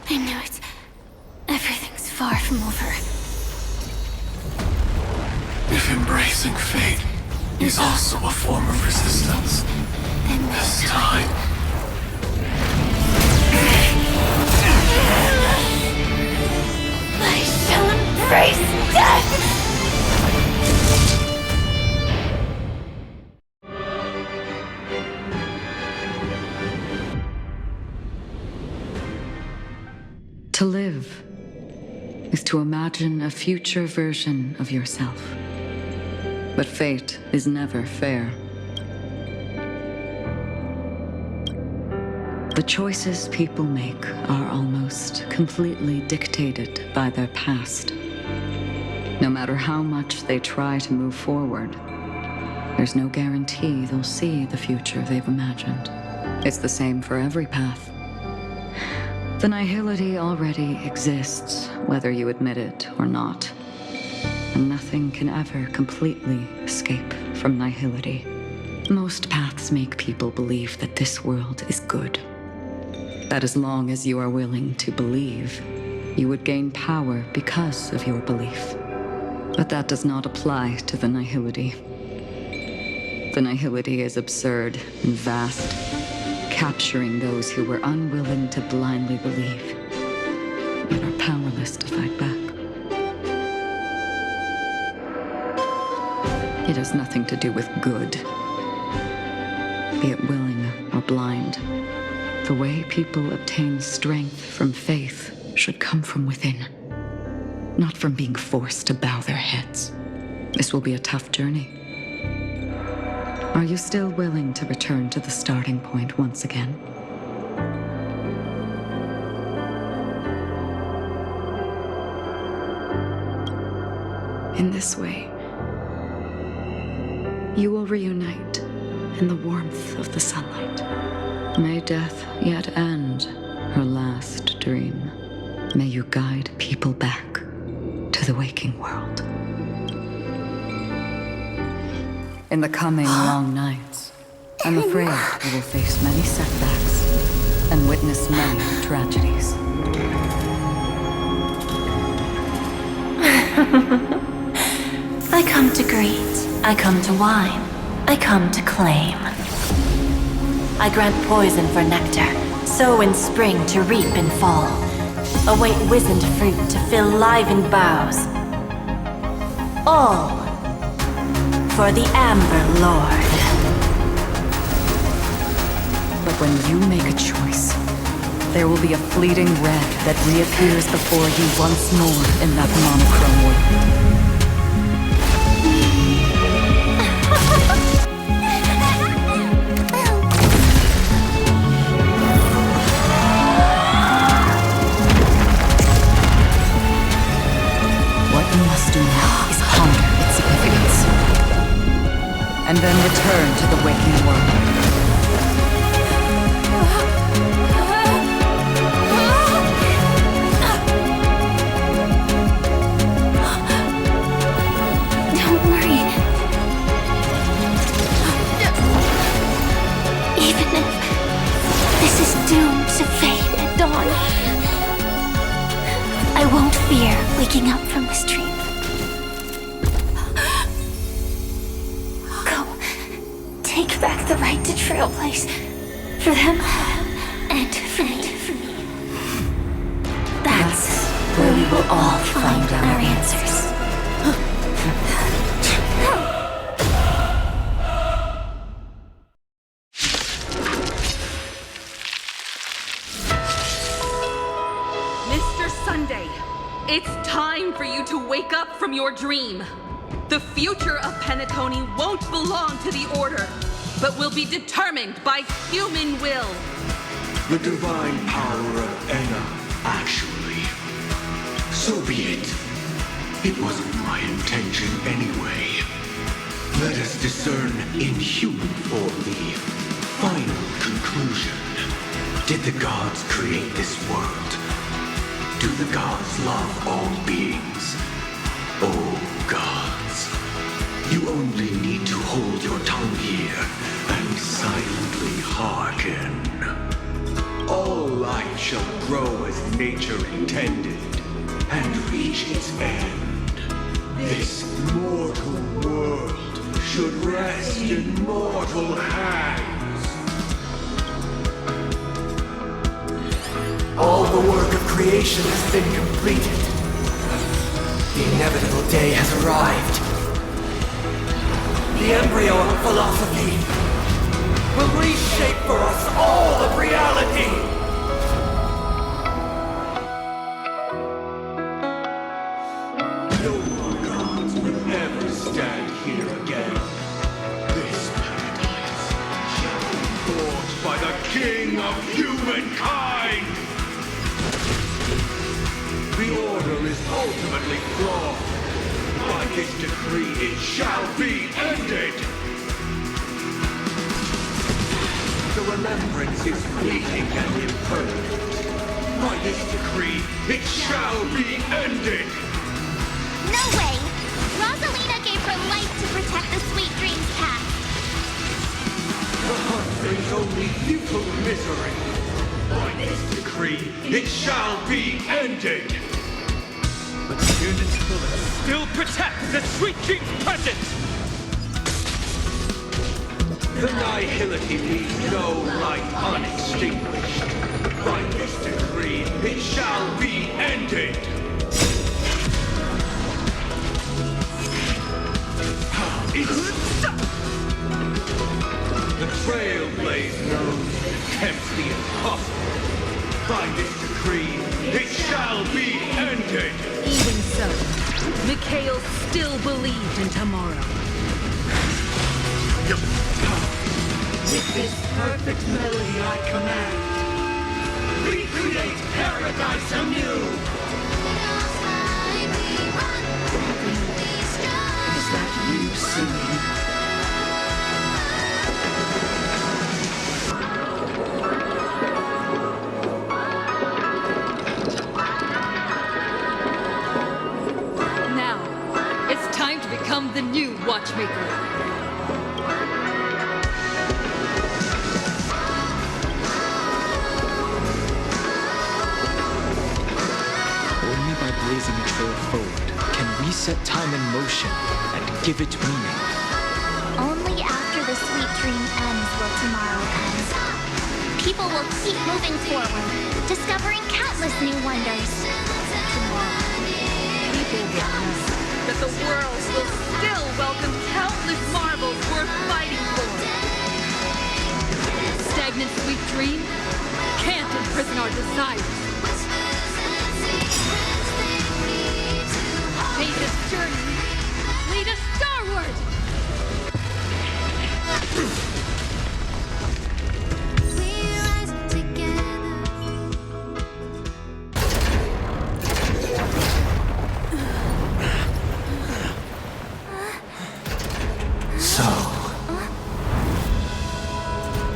I knew it. Everything's far from over. If embracing fate is also a form of resistance, Then this time, I shall embrace death! To live is to imagine a future version of yourself. But fate is never fair. The choices people make are almost completely dictated by their past. No matter how much they try to move forward, there's no guarantee they'll see the future they've imagined. It's the same for every path. The nihility already exists, whether you admit it or not. And nothing can ever completely escape from nihility. Most paths make people believe that this world is good. That as long as you are willing to believe, you would gain power because of your belief. But that does not apply to the nihility. The nihility is absurd and vast, capturing those who were unwilling to blindly believe, yet are powerless to fight back. It has nothing to do with good, be it willing or blind. The way people obtain strength from faith should come from within, not from being forced to bow their heads. This will be a tough journey. Are you still willing to return to the starting point once again? In this way, you will reunite in the warmth of the sunlight. May death yet end her last dream. May you guide people back to the waking world. In the coming long nights, I'm afraid you will face many setbacks and witness many tragedies. I come to greet, I come to whine, I come to claim. I grant poison for nectar, sow in spring to reap in fall. Await wizened fruit to fill livened boughs. All for the Amber Lord. But when you make a choice, there will be a fleeting red that reappears before you once more in that monochrome world. What you must do now is ponder its significance, and then return to the waking world. Doomed to fade at dawn. I won't fear waking up from this dream. Go. Take back the right to Trailblaze. For them and for me. That's where we will all find our answers. It's time for you to wake up from your dream. The future of Penacony won't belong to the Order, but will be determined by human will. The divine power of Enna, actually. So be it. It wasn't my intention anyway. Let us discern in human form the final conclusion. Did the gods create this world? Do the gods love all beings? Oh, gods. You only need to hold your tongue here and silently hearken. All life shall grow as nature intended and reach its end. This mortal world should rest in mortal hands. All the work of creation has been completed. The inevitable day has arrived. The embryo of philosophy will reshape for us all of reality. No more gods will ever stand here again. This paradise shall be forged by the King of humankind. The Order is ultimately flawed. By this decree, it shall be ended. The remembrance is fleeting and impermanent. By this decree, it shall be ended. No way! Rosalina gave her life to protect the Sweet Dreams path. The hunt brings only futile misery. By this decree, it shall be ended. But Tyrannus bullets still protect the Sweet Dreams presence! The nihility leaves no light unextinguished. By this decree, it shall be ended. The Trailblaze knows and tempts the impossible. By this decree, it shall be ended. Even so, Mikhail still believed in tomorrow. With this perfect melody I command, recreate paradise anew. Is that you singing? matchmaker. Only by blazing a trail forward can we set time in motion and give it meaning. Only after the sweet dream ends will tomorrow end. People will keep moving forward, discovering countless new wonders. Tomorrow, people will know that the world will still welcome countless marvels worth fighting for. Stagnant sweet dream can't imprison our desires. May this journey lead us starward! So,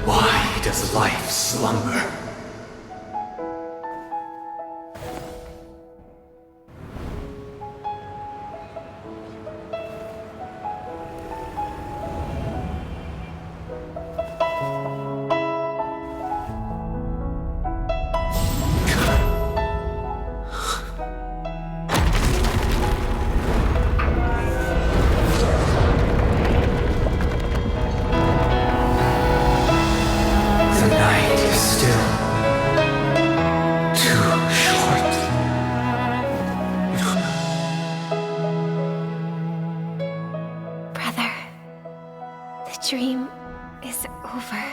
why does life slumber? The night is still too short. Brother, the dream is over.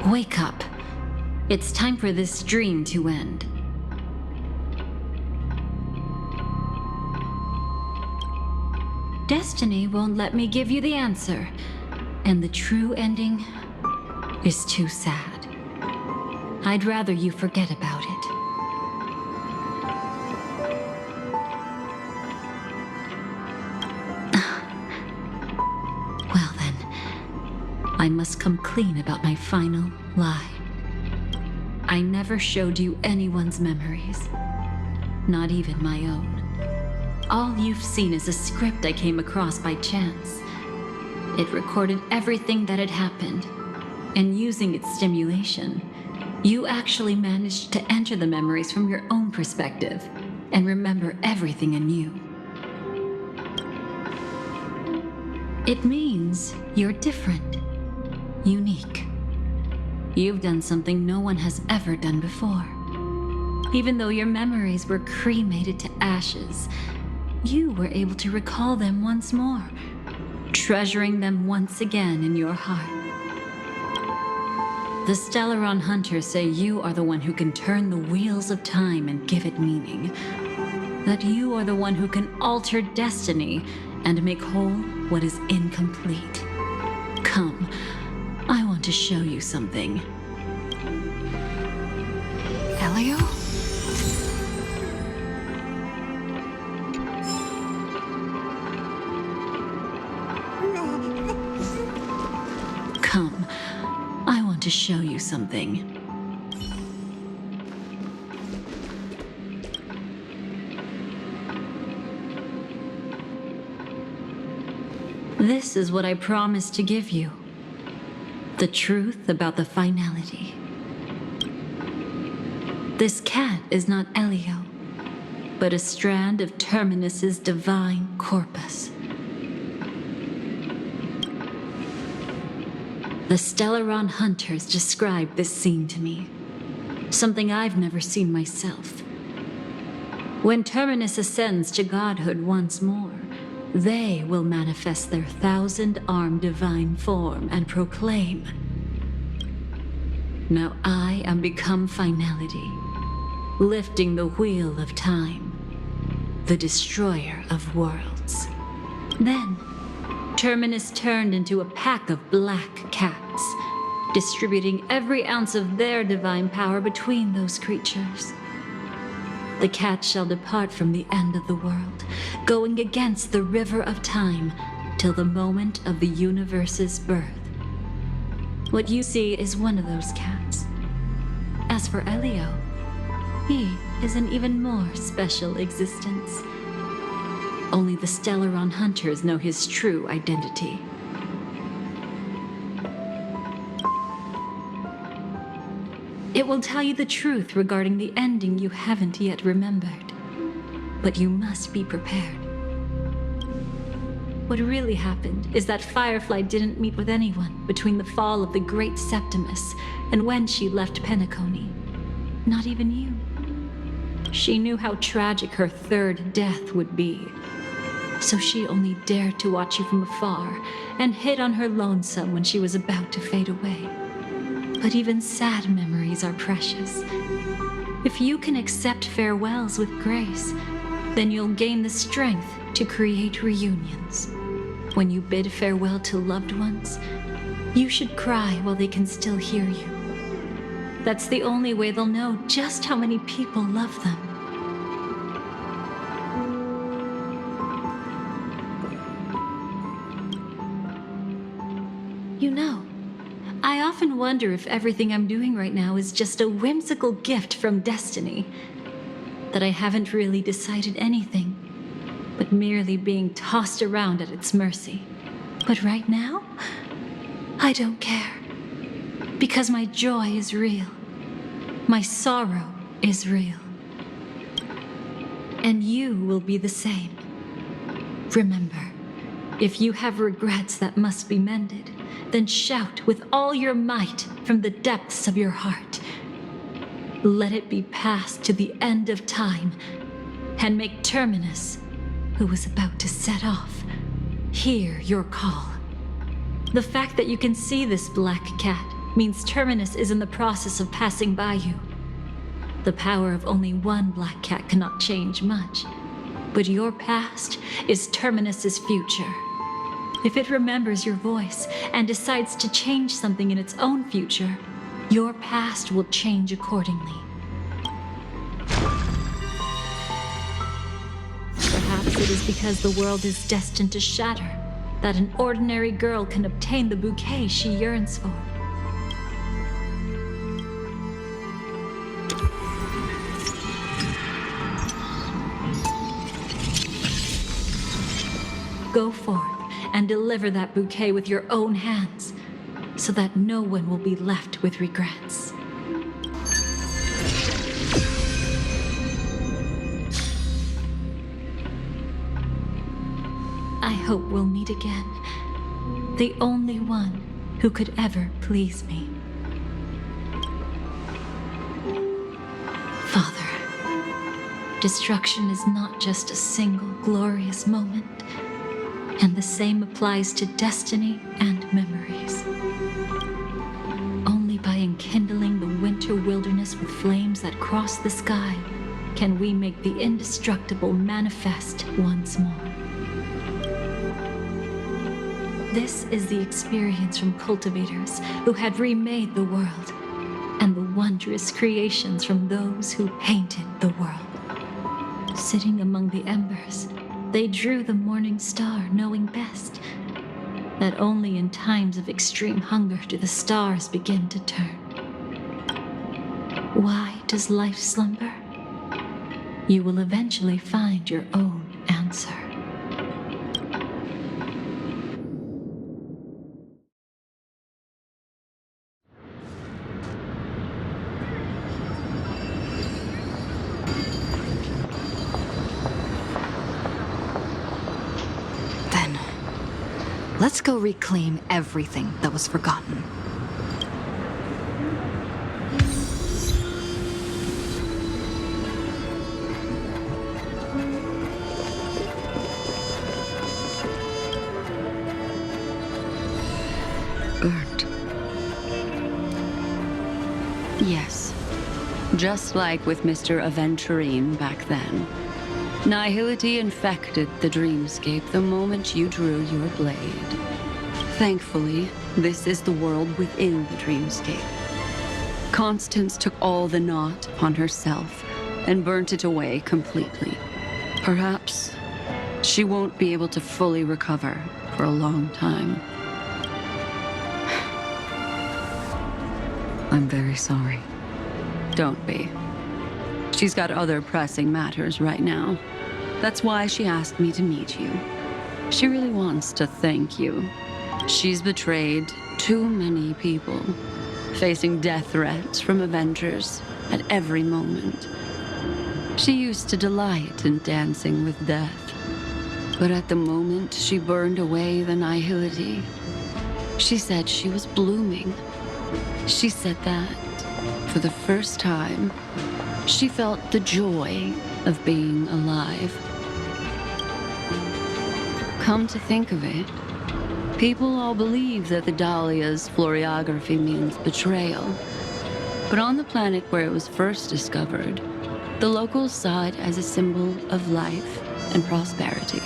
Wake up. It's time for this dream to end. Destiny won't let me give you the answer, and the true ending is too sad. I'd rather you forget about it. Well then, I must come clean about my final lie. I never showed you anyone's memories, not even my own. All you've seen is a script I came across by chance. It recorded everything that had happened, and using its stimulation, you actually managed to enter the memories from your own perspective and remember everything anew. It means you're different, unique. You've done something no one has ever done before. Even though your memories were cremated to ashes, you were able to recall them once more, treasuring them once again in your heart. The Stellaron Hunters say you are the one who can turn the wheels of time and give it meaning. That you are the one who can alter destiny and make whole what is incomplete. Come, I want to show you something. Elio? Come, I want to show you something. This is what I promised to give you. The truth about the finality. This cat is not Elio. but a strand of Terminus's divine corpus. The Stellaron hunters described this scene to me, something I've never seen myself. When Terminus ascends to godhood once more, they will manifest their 1,000-armed divine form and proclaim, "Now I am become finality, lifting the wheel of time, the destroyer of worlds." Then, Terminus turned into a pack of black cats, distributing every ounce of their divine power between those creatures. The cats shall depart from the end of the world, going against the river of time till the moment of the universe's birth. What you see is one of those cats. As for Elio, he is an even more special existence. Only the Stellaron hunters know his true identity. It will tell you the truth regarding the ending you haven't yet remembered. But you must be prepared. What really happened is that Firefly didn't meet with anyone between the fall of the Great Septimus and when she left Penacony. Not even you. She knew how tragic her third death would be. So she only dared to watch you from afar and hid on her lonesome when she was about to fade away. But even sad memories are precious. If you can accept farewells with grace, then you'll gain the strength to create reunions. When you bid farewell to loved ones, you should cry while they can still hear you. That's the only way they'll know just how many people love them. You know, I often wonder if everything I'm doing right now is just a whimsical gift from destiny. That I haven't really decided anything, but merely being tossed around at its mercy. But right now, I don't care. Because my joy is real. My sorrow is real. And you will be the same. Remember, if you have regrets that must be mended, then shout with all your might from the depths of your heart. Let it be passed to the end of time, and make Terminus, who was about to set off, hear your call. The fact that you can see this black cat means Terminus is in the process of passing by you. The power of only one black cat cannot change much, but your past is Terminus's future. If it remembers your voice and decides to change something in its own future, your past will change accordingly. Perhaps it is because the world is destined to shatter that an ordinary girl can obtain the bouquet she yearns for. Go forth and deliver that bouquet with your own hands, so that no one will be left with regrets. I hope we'll meet again, the only one who could ever please me. Father, destruction is not just a single glorious moment, and the same applies to destiny and memories. Only by enkindling the winter wilderness with flames that cross the sky can we make the indestructible manifest once more. This is the experience from cultivators who had remade the world, and the wondrous creations from those who painted the world. Sitting among the embers, they drew the morning star, knowing best that only in times of extreme hunger do the stars begin to turn. Why does life slumber? You will eventually find your own answer. Let's go reclaim everything that was forgotten. Burnt. Yes. Just like with Mr. Aventurine back then. Nihility infected the dreamscape the moment you drew your blade. Thankfully, this is the world within the dreamscape. Constance took all the knot upon herself and burnt it away completely. Perhaps she won't be able to fully recover for a long time. I'm very sorry. Don't be. She's got other pressing matters right now. That's why she asked me to meet you. She really wants to thank you. She's betrayed too many people, facing death threats from Avengers at every moment. She used to delight in dancing with death, but at the moment she burned away the nihility, she said she was blooming. She said that, for the first time, she felt the joy of being alive. Come to think of it, people all believe that the Dahlia's floriography means betrayal. But on the planet where it was first discovered, the locals saw it as a symbol of life and prosperity.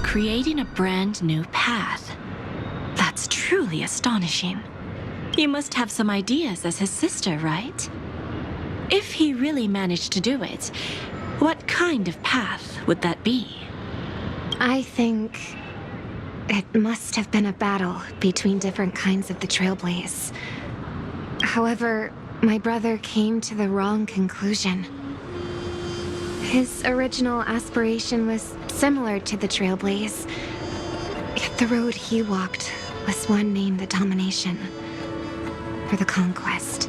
Creating a brand new path. That's truly astonishing. You must have some ideas as his sister, right? If he really managed to do it, what kind of path would that be? I think it must have been a battle between different kinds of the Trailblaze. However, my brother came to the wrong conclusion. His original aspiration was similar to the Trailblaze, yet the road he walked was one named the Domination, for the conquest.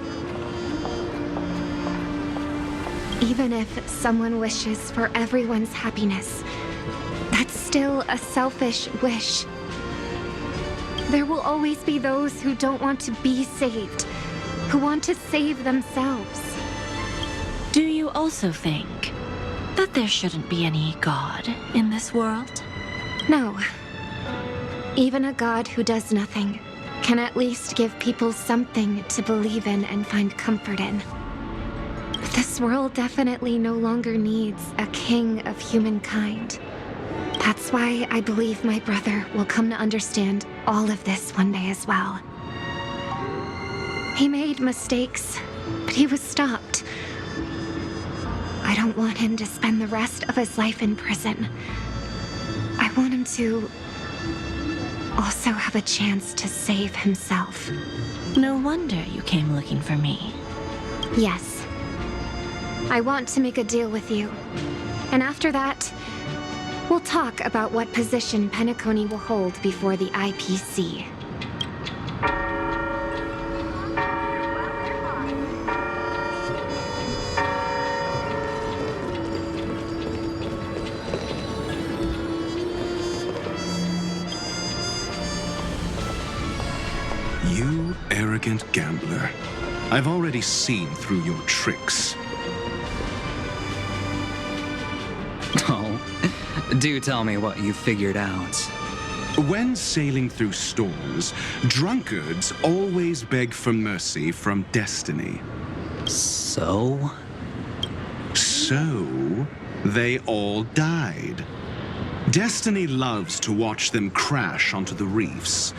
Even if someone wishes for everyone's happiness, that's still a selfish wish. There will always be those who don't want to be saved, who want to save themselves. Do you also think that there shouldn't be any God in this world? No. Even a God who does nothing can at least give people something to believe in and find comfort in. But this world definitely no longer needs a king of humankind. That's why I believe my brother will come to understand all of this one day as well. He made mistakes, but he was stopped. I don't want him to spend the rest of his life in prison. I want him to also have a chance to save himself. No wonder you came looking for me. Yes. I want to make a deal with you. And after that, we'll talk about what position Penacony will hold before the IPC. You arrogant gambler. I've already seen through your tricks. Oh, do tell me what you figured out. When sailing through storms, drunkards always beg for mercy from destiny. So? So, they all died. Destiny loves to watch them crash onto the reefs.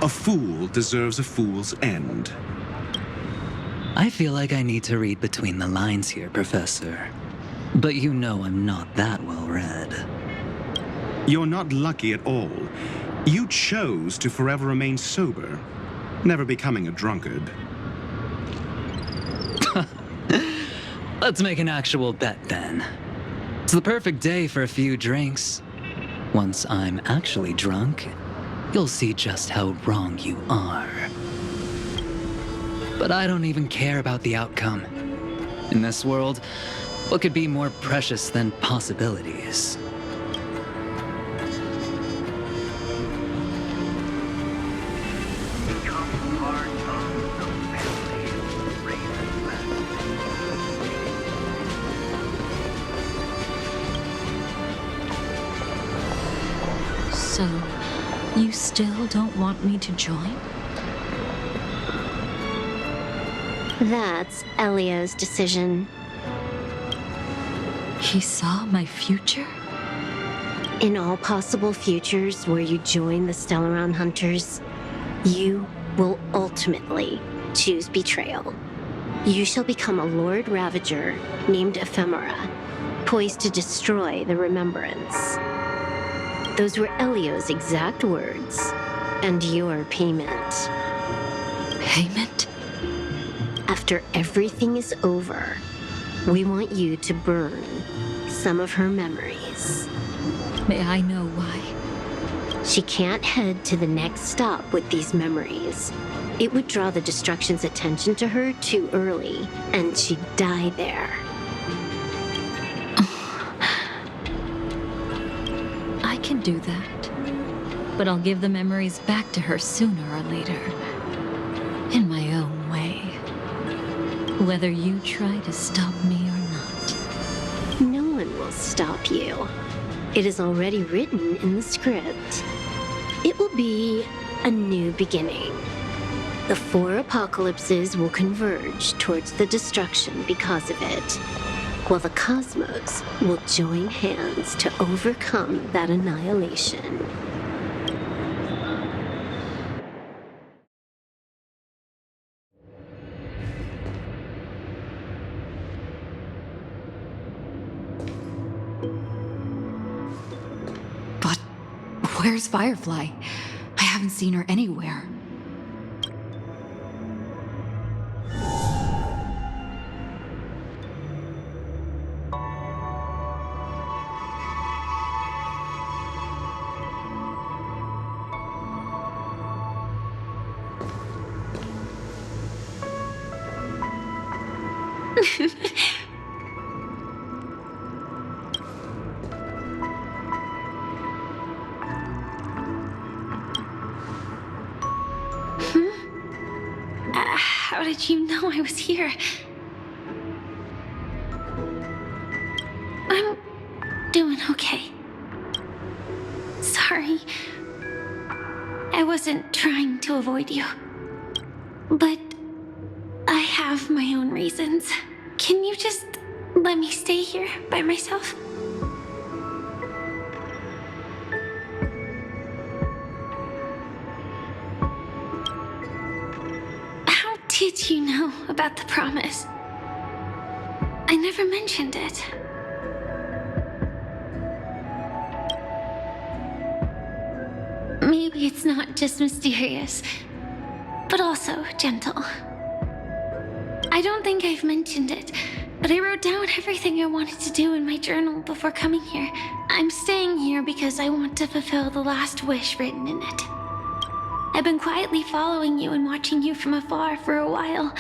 A fool deserves a fool's end. I feel like I need to read between the lines here, Professor. But you know I'm not that well read. You're not lucky at all. You chose to forever remain sober, never becoming a drunkard. Let's make an actual bet then. It's the perfect day for a few drinks. Once I'm actually drunk, you'll see just how wrong you are. But I don't even care about the outcome. In this world, what could be more precious than possibilities? So, you still don't want me to join? That's Elio's decision. He saw my future? In all possible futures where you join the Stellaron Hunters, you will ultimately choose betrayal. You shall become a Lord Ravager named Ephemera, poised to destroy the Remembrance. Those were Elio's exact words, and your payment. Payment? After everything is over, we want you to burn some of her memories. May I know why? She can't head to the next stop with these memories. It would draw the Destruction's attention to her too early, and she'd die there. I can do that. But I'll give the memories back to her sooner or later. In my own way. Whether you try to stop me or not. No one will stop you. It is already written in the script. It will be a new beginning. The 4 apocalypses will converge towards the destruction because of it, while the cosmos will join hands to overcome that annihilation. But where's Firefly? I haven't seen her anywhere. How did you know I was here? I'm doing okay. Sorry. I wasn't trying to avoid you. But I have my own reasons. Can you just let me stay here by myself? How did you know about the promise? I never mentioned it. Maybe it's not just mysterious, but also gentle. I don't think I've mentioned it, but I wrote down everything I wanted to do in my journal before coming here. I'm staying here because I want to fulfill the last wish written in it. I've been quietly following you and watching you from afar for a while,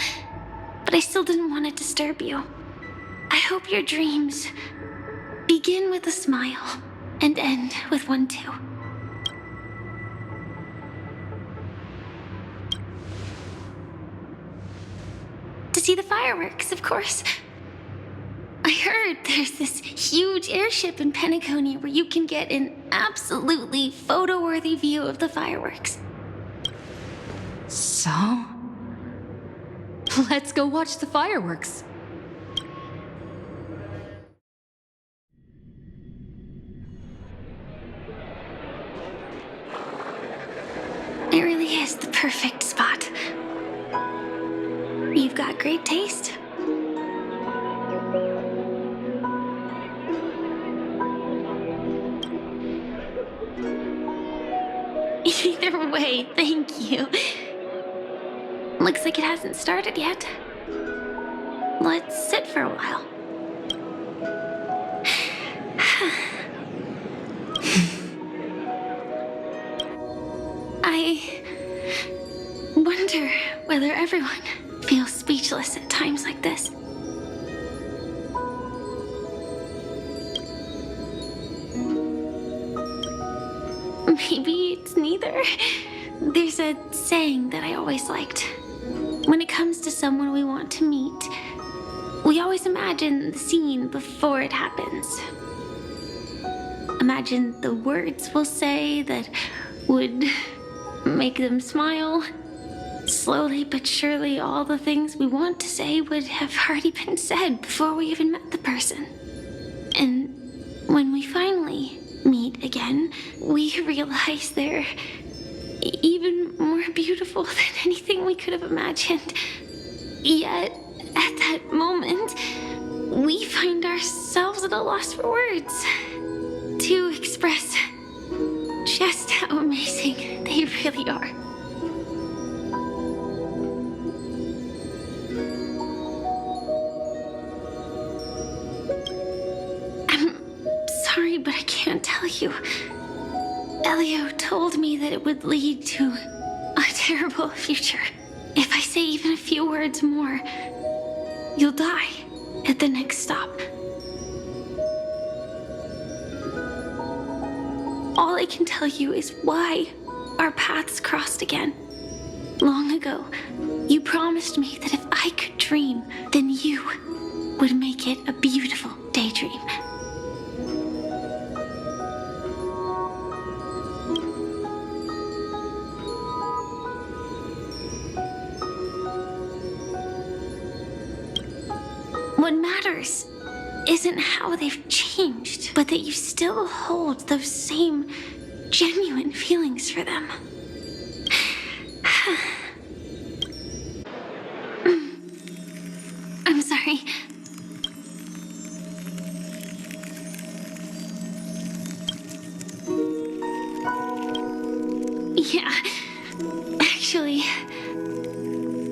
but I still didn't want to disturb you. I hope your dreams begin with a smile and end with one too. To see the fireworks, of course. I heard there's this huge airship in Penacony where you can get an absolutely photo-worthy view of the fireworks. So? Let's go watch the fireworks. It really is the perfect spot. You've got great taste. Either way, thank you. Looks like it hasn't started yet. let's sit for a while. I wonder whether everyone feels speechless at times like this. Maybe it's neither. There's a saying that I always liked. When it comes to someone we want to meet, we always imagine the scene before it happens. Imagine the words we'll say that would make them smile. Slowly but surely, all the things we want to say would have already been said before we even met the person. And when we finally meet again, we realize they're even more beautiful than anything we could have imagined. Yet, at that moment, we find ourselves at a loss for words to express just how amazing they really are. I'm sorry, but I can't tell you. Elio told me that it would lead to a terrible future. If I say even a few words more, you'll die at the next stop. All I can tell you is why our paths crossed again. Long ago, you promised me that if I could dream, then you would make it a beautiful daydream. What matters isn't how they've changed, but that you still hold those same genuine feelings for them. I'm sorry. Yeah, actually,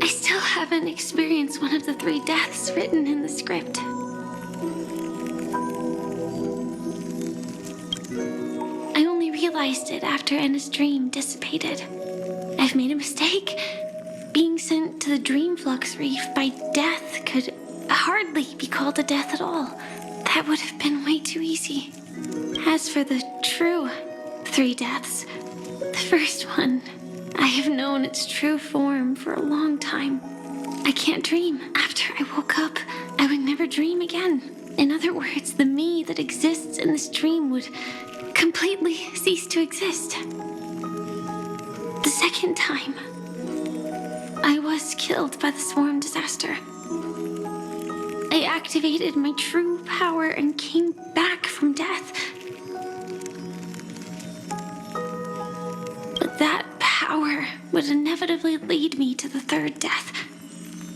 I still haven't experienced one of the 3 deaths written in the script. I only realized it after Anna's dream dissipated. I've made a mistake. Being sent to the Dream Flux Reef by death could hardly be called a death at all. That would have been way too easy. As for the true 3 deaths, the first one, I have known its true form for a long time. I can't dream. After I woke up, I would never dream again. In other words, the me that exists in this dream would completely cease to exist. The second time, I was killed by the swarm disaster. I activated my true power and came back from death. But that power would inevitably lead me to the 3rd death.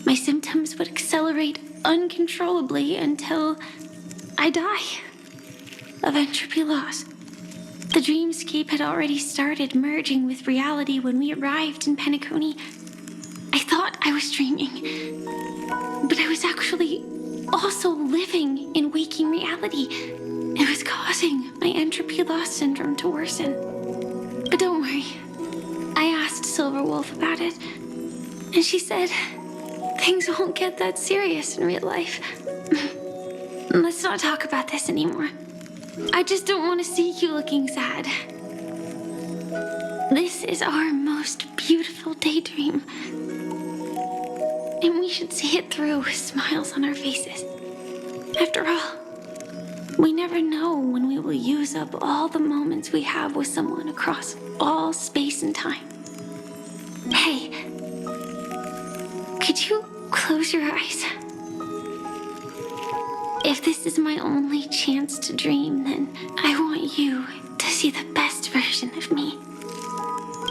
My symptoms would accelerate uncontrollably until I die of entropy loss. The dreamscape had already started merging with reality when we arrived in Penacony. I thought I was dreaming, but I was actually also living in waking reality. It was causing my entropy loss syndrome to worsen. But don't worry, I asked Silver Wolf about it, and she said things won't get that serious in real life. Let's not talk about this anymore. I just don't want to see you looking sad. This is our most beautiful daydream, and we should see it through with smiles on our faces. After all, we never know when we will use up all the moments we have with someone across all space and time. Hey, could you close your eyes? If this is my only chance to dream, then I want you to see the best version of me.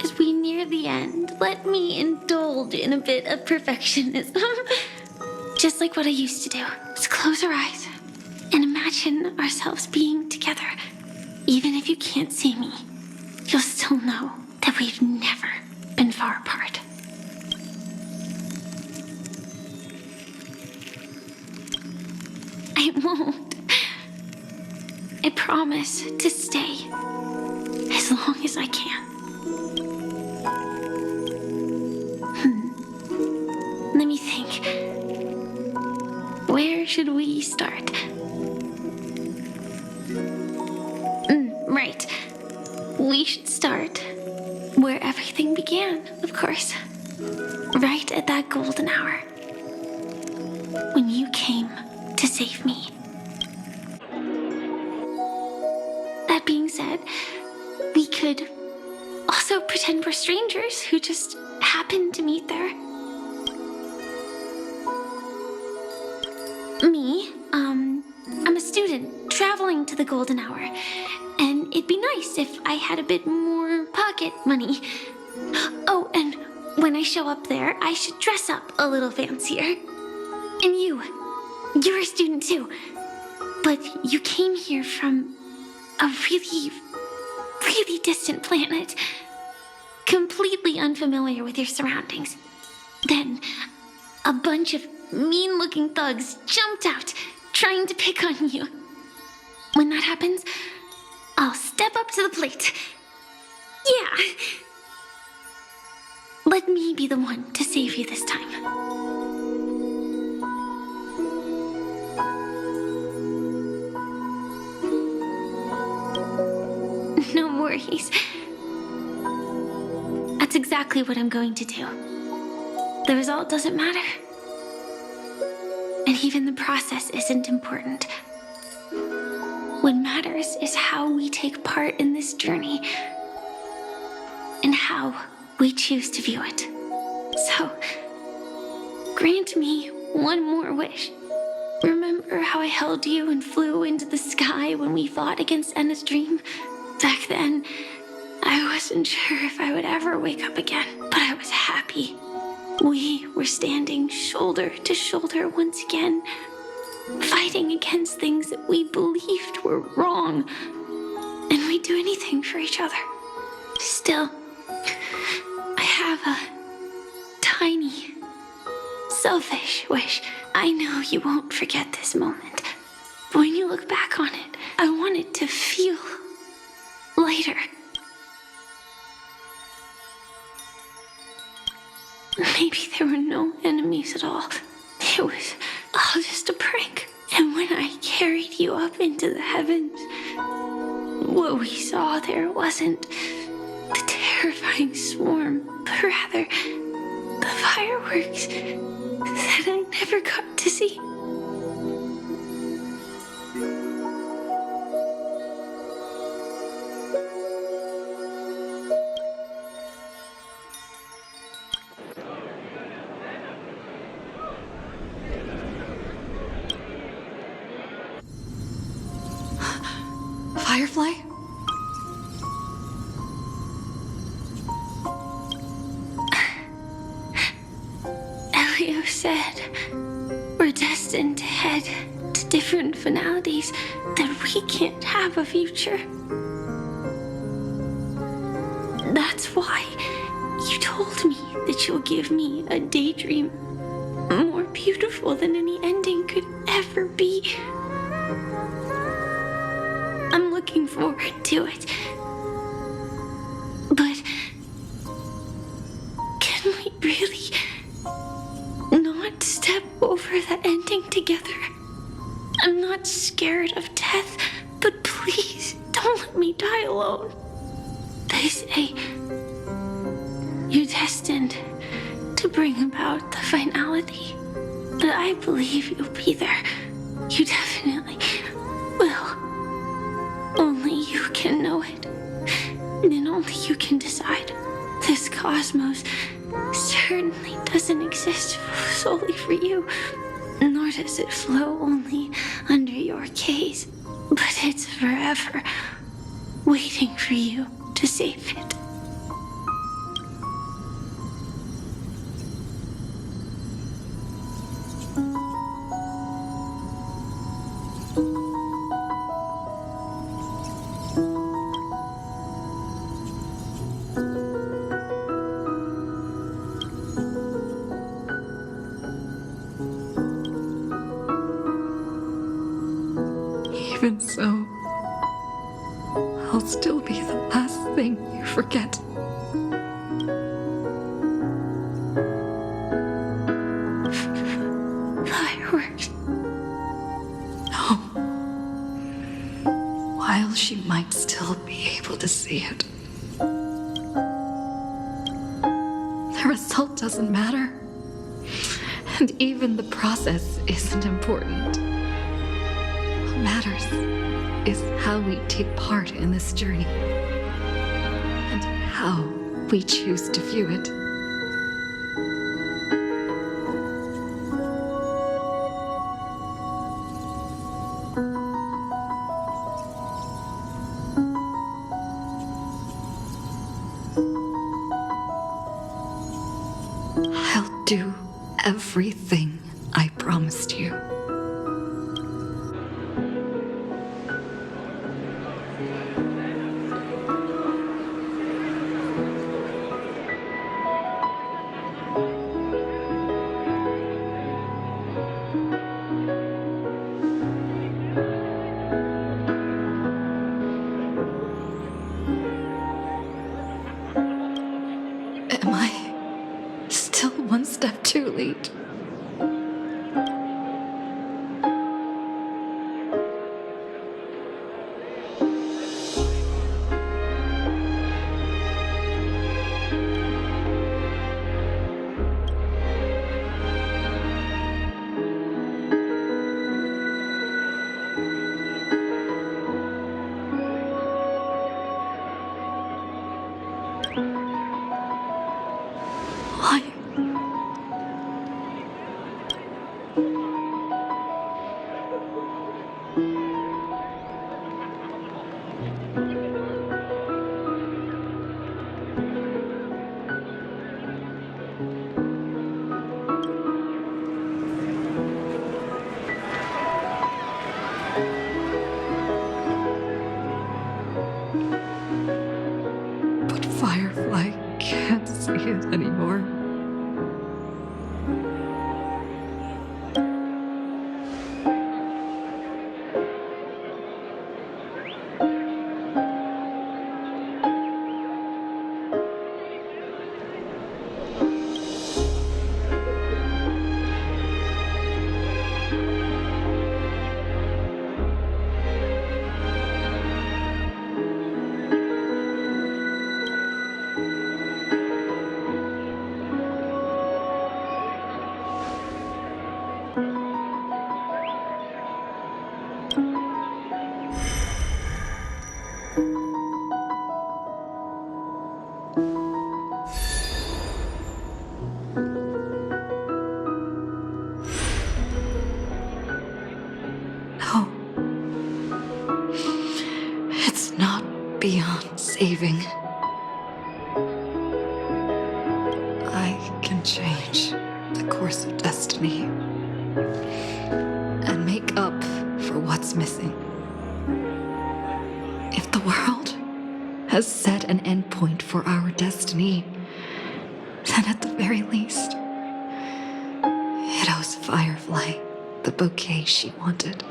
As we near the end, let me indulge in a bit of perfectionism. Just like what I used to do. Let's close our eyes and imagine ourselves being together. Even if you can't see me, you'll still know that we've never been far apart. I won't. I promise to stay as long as I can. Let me think. Where should we start? Right. We should start where everything began, of course. Right at that golden hour. When you came to save me. That being said, we could also pretend we're strangers who just happened to meet there. Me, I'm a student traveling to the golden hour, and it'd be nice if I had a bit more pocket money. Oh, and when I show up there, I should dress up a little fancier. And you're a student too, but you came here from a really, really distant planet, completely unfamiliar with your surroundings. Then, a bunch of mean-looking thugs jumped out, trying to pick on you. When that happens, I'll step up to the plate. Yeah. Let me be the one to save you this time. No worries. That's exactly what I'm going to do. The result doesn't matter. And even the process isn't important. What matters is how we take part in this journey. And how we choose to view it. So, grant me one more wish. Remember how I held you and flew into the sky when we fought against Enna's dream? Back then, I wasn't sure if I would ever wake up again, but I was happy. We were standing shoulder to shoulder once again, fighting against things that we believed were wrong, and we'd do anything for each other. Still, I have a tiny, selfish wish. I know you won't forget this moment, but when you look back on it, I want it to feel lighter. Maybe there were no enemies at all. It was all just a prank. And when I carried you up into the heavens, what we saw there wasn't the terrifying swarm, but rather the fireworks that I never got to see. Firefly? Elio said we're destined to head to different finalities, that we can't have a future. That's why you told me that you'll give me a daydream more beautiful than any ending could ever be. I'm looking forward to it. But can we really not step over the ending together? I'm not scared of death, but please don't let me die alone. They say you're destined to bring about the finality, but I believe you'll be there. You definitely will. Only you can know it, and only you can decide. This cosmos certainly doesn't exist solely for you, nor does it flow only under your gaze, but it's forever waiting for you to save it. Even so, I'll still be the last thing you forget. Fireworks. No. While she might still be able to see it, the result doesn't matter. And even the process isn't important. What matters is how we take part in this journey and how we choose to view it. I'll do everything I promised you. Am I still one step too late? Why? But Firefly can't see it anymore. No. It's not beyond saving. I can change the course of destiny and make up for what's missing. If the world has set an endpoint for our destiny, then at the very least, it owes Firefly the bouquet she wanted.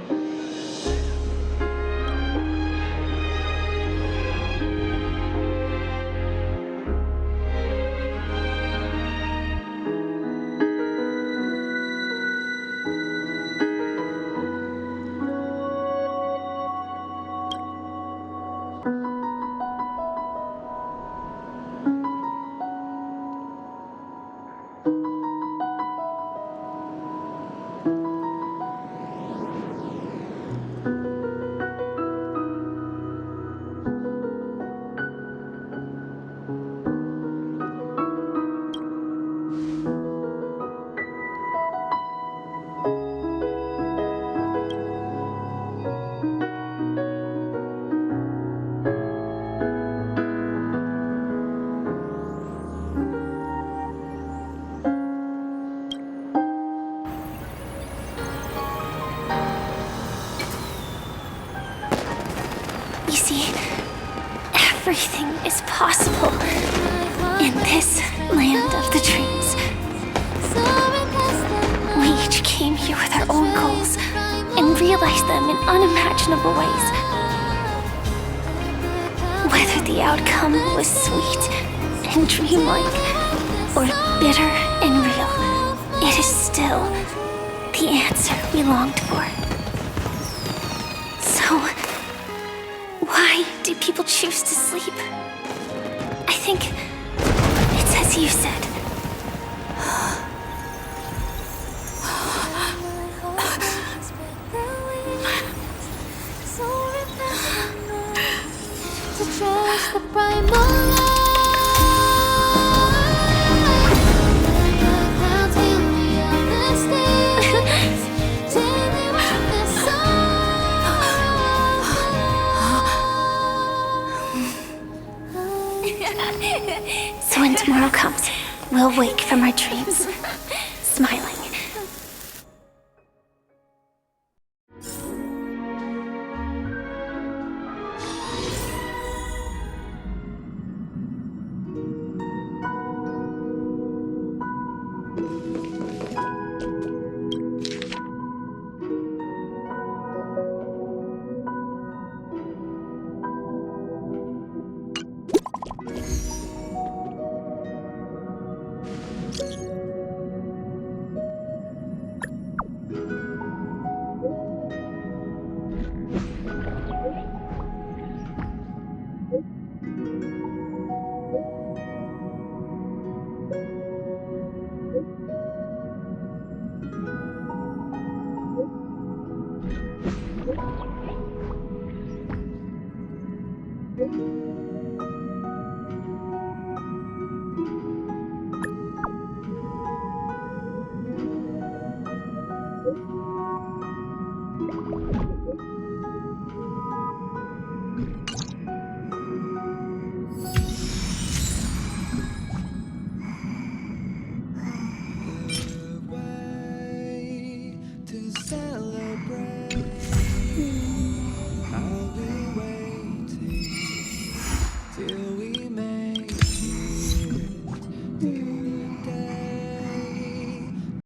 You see, everything is possible in this land of the dreams. We each came here with our own goals and and realize them in unimaginable ways. Whether the outcome was sweet and dreamlike, or bitter and real, it is still the answer we longed for. So, why do people choose to sleep? I think it's as you said. So when tomorrow comes, we'll wake from our dreams, smiling. To celebrate.